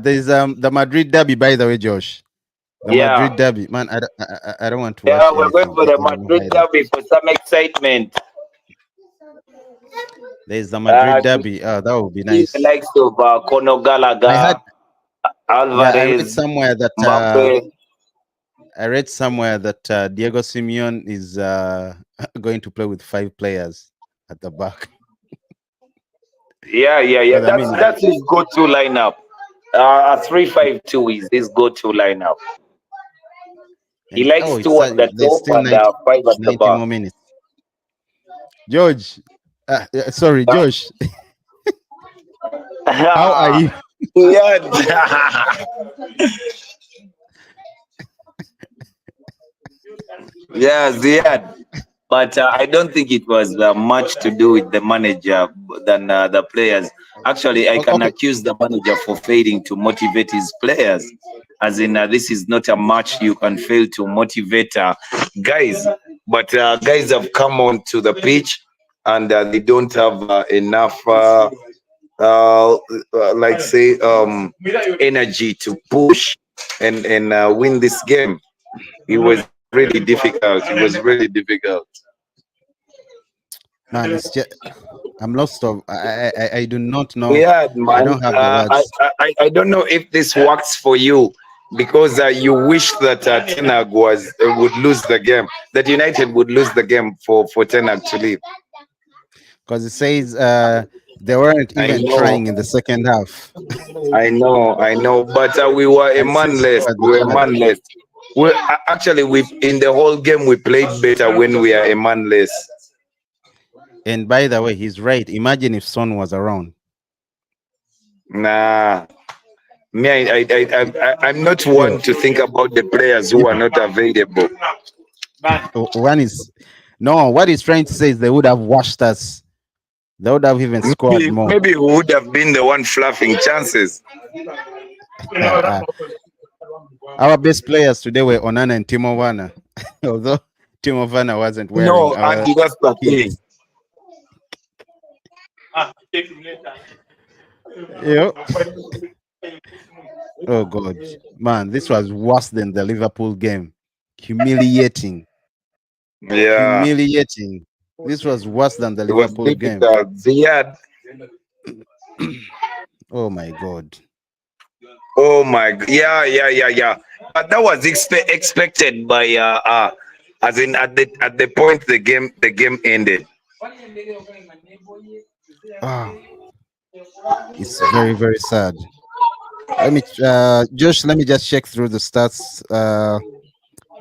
There's the Madrid derby, by the way, Josh. The Yeah. Madrid derby, man. I don't want to Yeah, watch we're going anything, for the any more Madrid highlights. derby for some excitement. There's the Uh, Madrid derby. That would be see the nice. likes of Conor I had, Gallagher, yeah, I read Alvarez, somewhere that Mbappe. Diego Simeone is going to play with 5 players at the back. Yeah. Because I mean, That's his go-to lineup. A 3-5-2 is his go-to lineup. He and likes oh, two at the there's top still and 90, five at the 90 back. more minutes. George, sorry, Josh, how are you? Yeah. Yeah, Ziad. But I don't think it was much to do with the manager than the players. Actually, I can Okay, accuse the manager for failing to motivate his players. As in, this is not a match you can fail to motivate guys. But guys have come on to the pitch and they don't have enough, like say, energy to push and win this game. It was really difficult. It was really difficult. man, it's just I'm lost of. I do not know. Yeah, I man. don't have the words. I don't know if this works for you because you wish that Ten Hag would lose the game, that United would lose the game for Ten Hag to leave. Because it says they weren't I even know, trying in the second half, I know. But we were a and man since less. scored the We were a third. man less. Actually, we in the whole game we played better when we are a man less. And by the way, he's right. Imagine if Son was around. Nah, me, I'm not one Yo, to think about the players who are yo, not available. one is no. What he's trying to say is they would have washed us. They would have even scored more. Maybe we would have been the one fluffing chances. Uh, uh, our best players today were Onana and Timo Werner, although Timo Werner wasn't wearing No, our Andy, that's the thing. kits. Yo. Oh God, man, this was worse than the Liverpool game. Humiliating, Yeah, humiliating. This was worse than the it was Liverpool game. difficult. Ziad, Oh my God. oh my, yeah. But that was expected by as in at the point the game ended. Ah, it's very, very sad. Let me, Josh. Let me just check through the stats.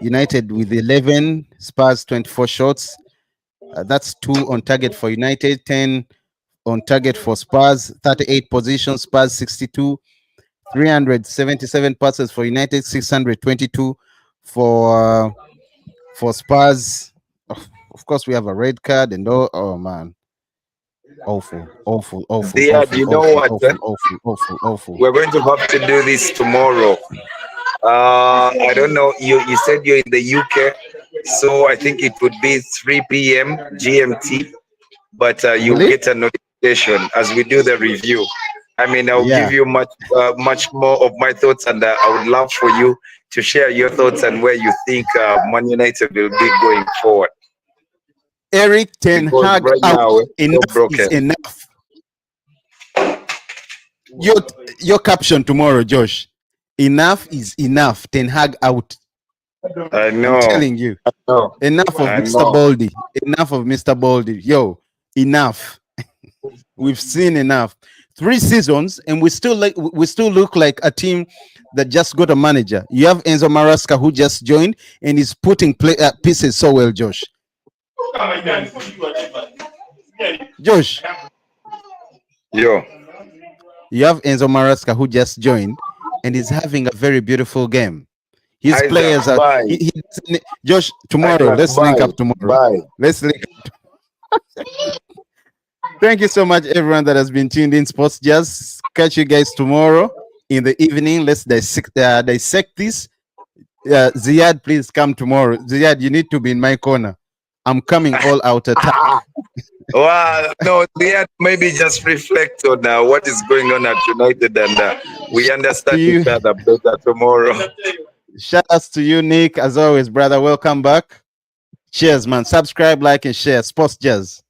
United with 11, Spurs 24 shots. That's 2 on target for United, 10 on target for Spurs, 38 positions, Spurs 62, 377 passes for United, 622 for Spurs. Of course, we have a red card and oh man, awful, awful, awful, Ziad, awful, you know awful, what? awful, awful, awful, awful. We're going to have to do this tomorrow. I don't know. You said you're in the UK, so I think it would be 3 p.m. GMT. But Will you it? get a notification as we do the review. I mean, I'll give Yeah. you much more of my thoughts, and I would love for you to share your thoughts and where you think Man United will be going forward. Eric Ten Because Hag right out. now it's so Enough is broken. enough. Your caption tomorrow, Josh. Enough is enough. Ten Hag out. I I'm know. telling you. No, Enough of I Mr. know. Baldy. Enough of Mr. Baldy. Yo, enough. We've seen enough. 3 seasons, and we still look like a team that just got a manager. You have Enzo Maresca who just joined and is putting pieces so well, Josh. Josh, Yo, you have Enzo Maresca who just joined and is having a very beautiful game. His Isaac, players are bye. Josh, tomorrow. Isaac, Let's link bye. up tomorrow. Bye. Let's link. Thank you so much, everyone that has been tuned in. Sports Jazz. Catch you guys tomorrow in the evening. Let's dissect this. Ziad, please come tomorrow. Ziad, you need to be in my corner. I'm coming all out attack. Well, no, maybe just reflect on what is going on at United, and we understand each other better tomorrow. Shout outs to you, Nick. As always, brother. Welcome back. Cheers, man. Subscribe, like, and share. Sports Jazz.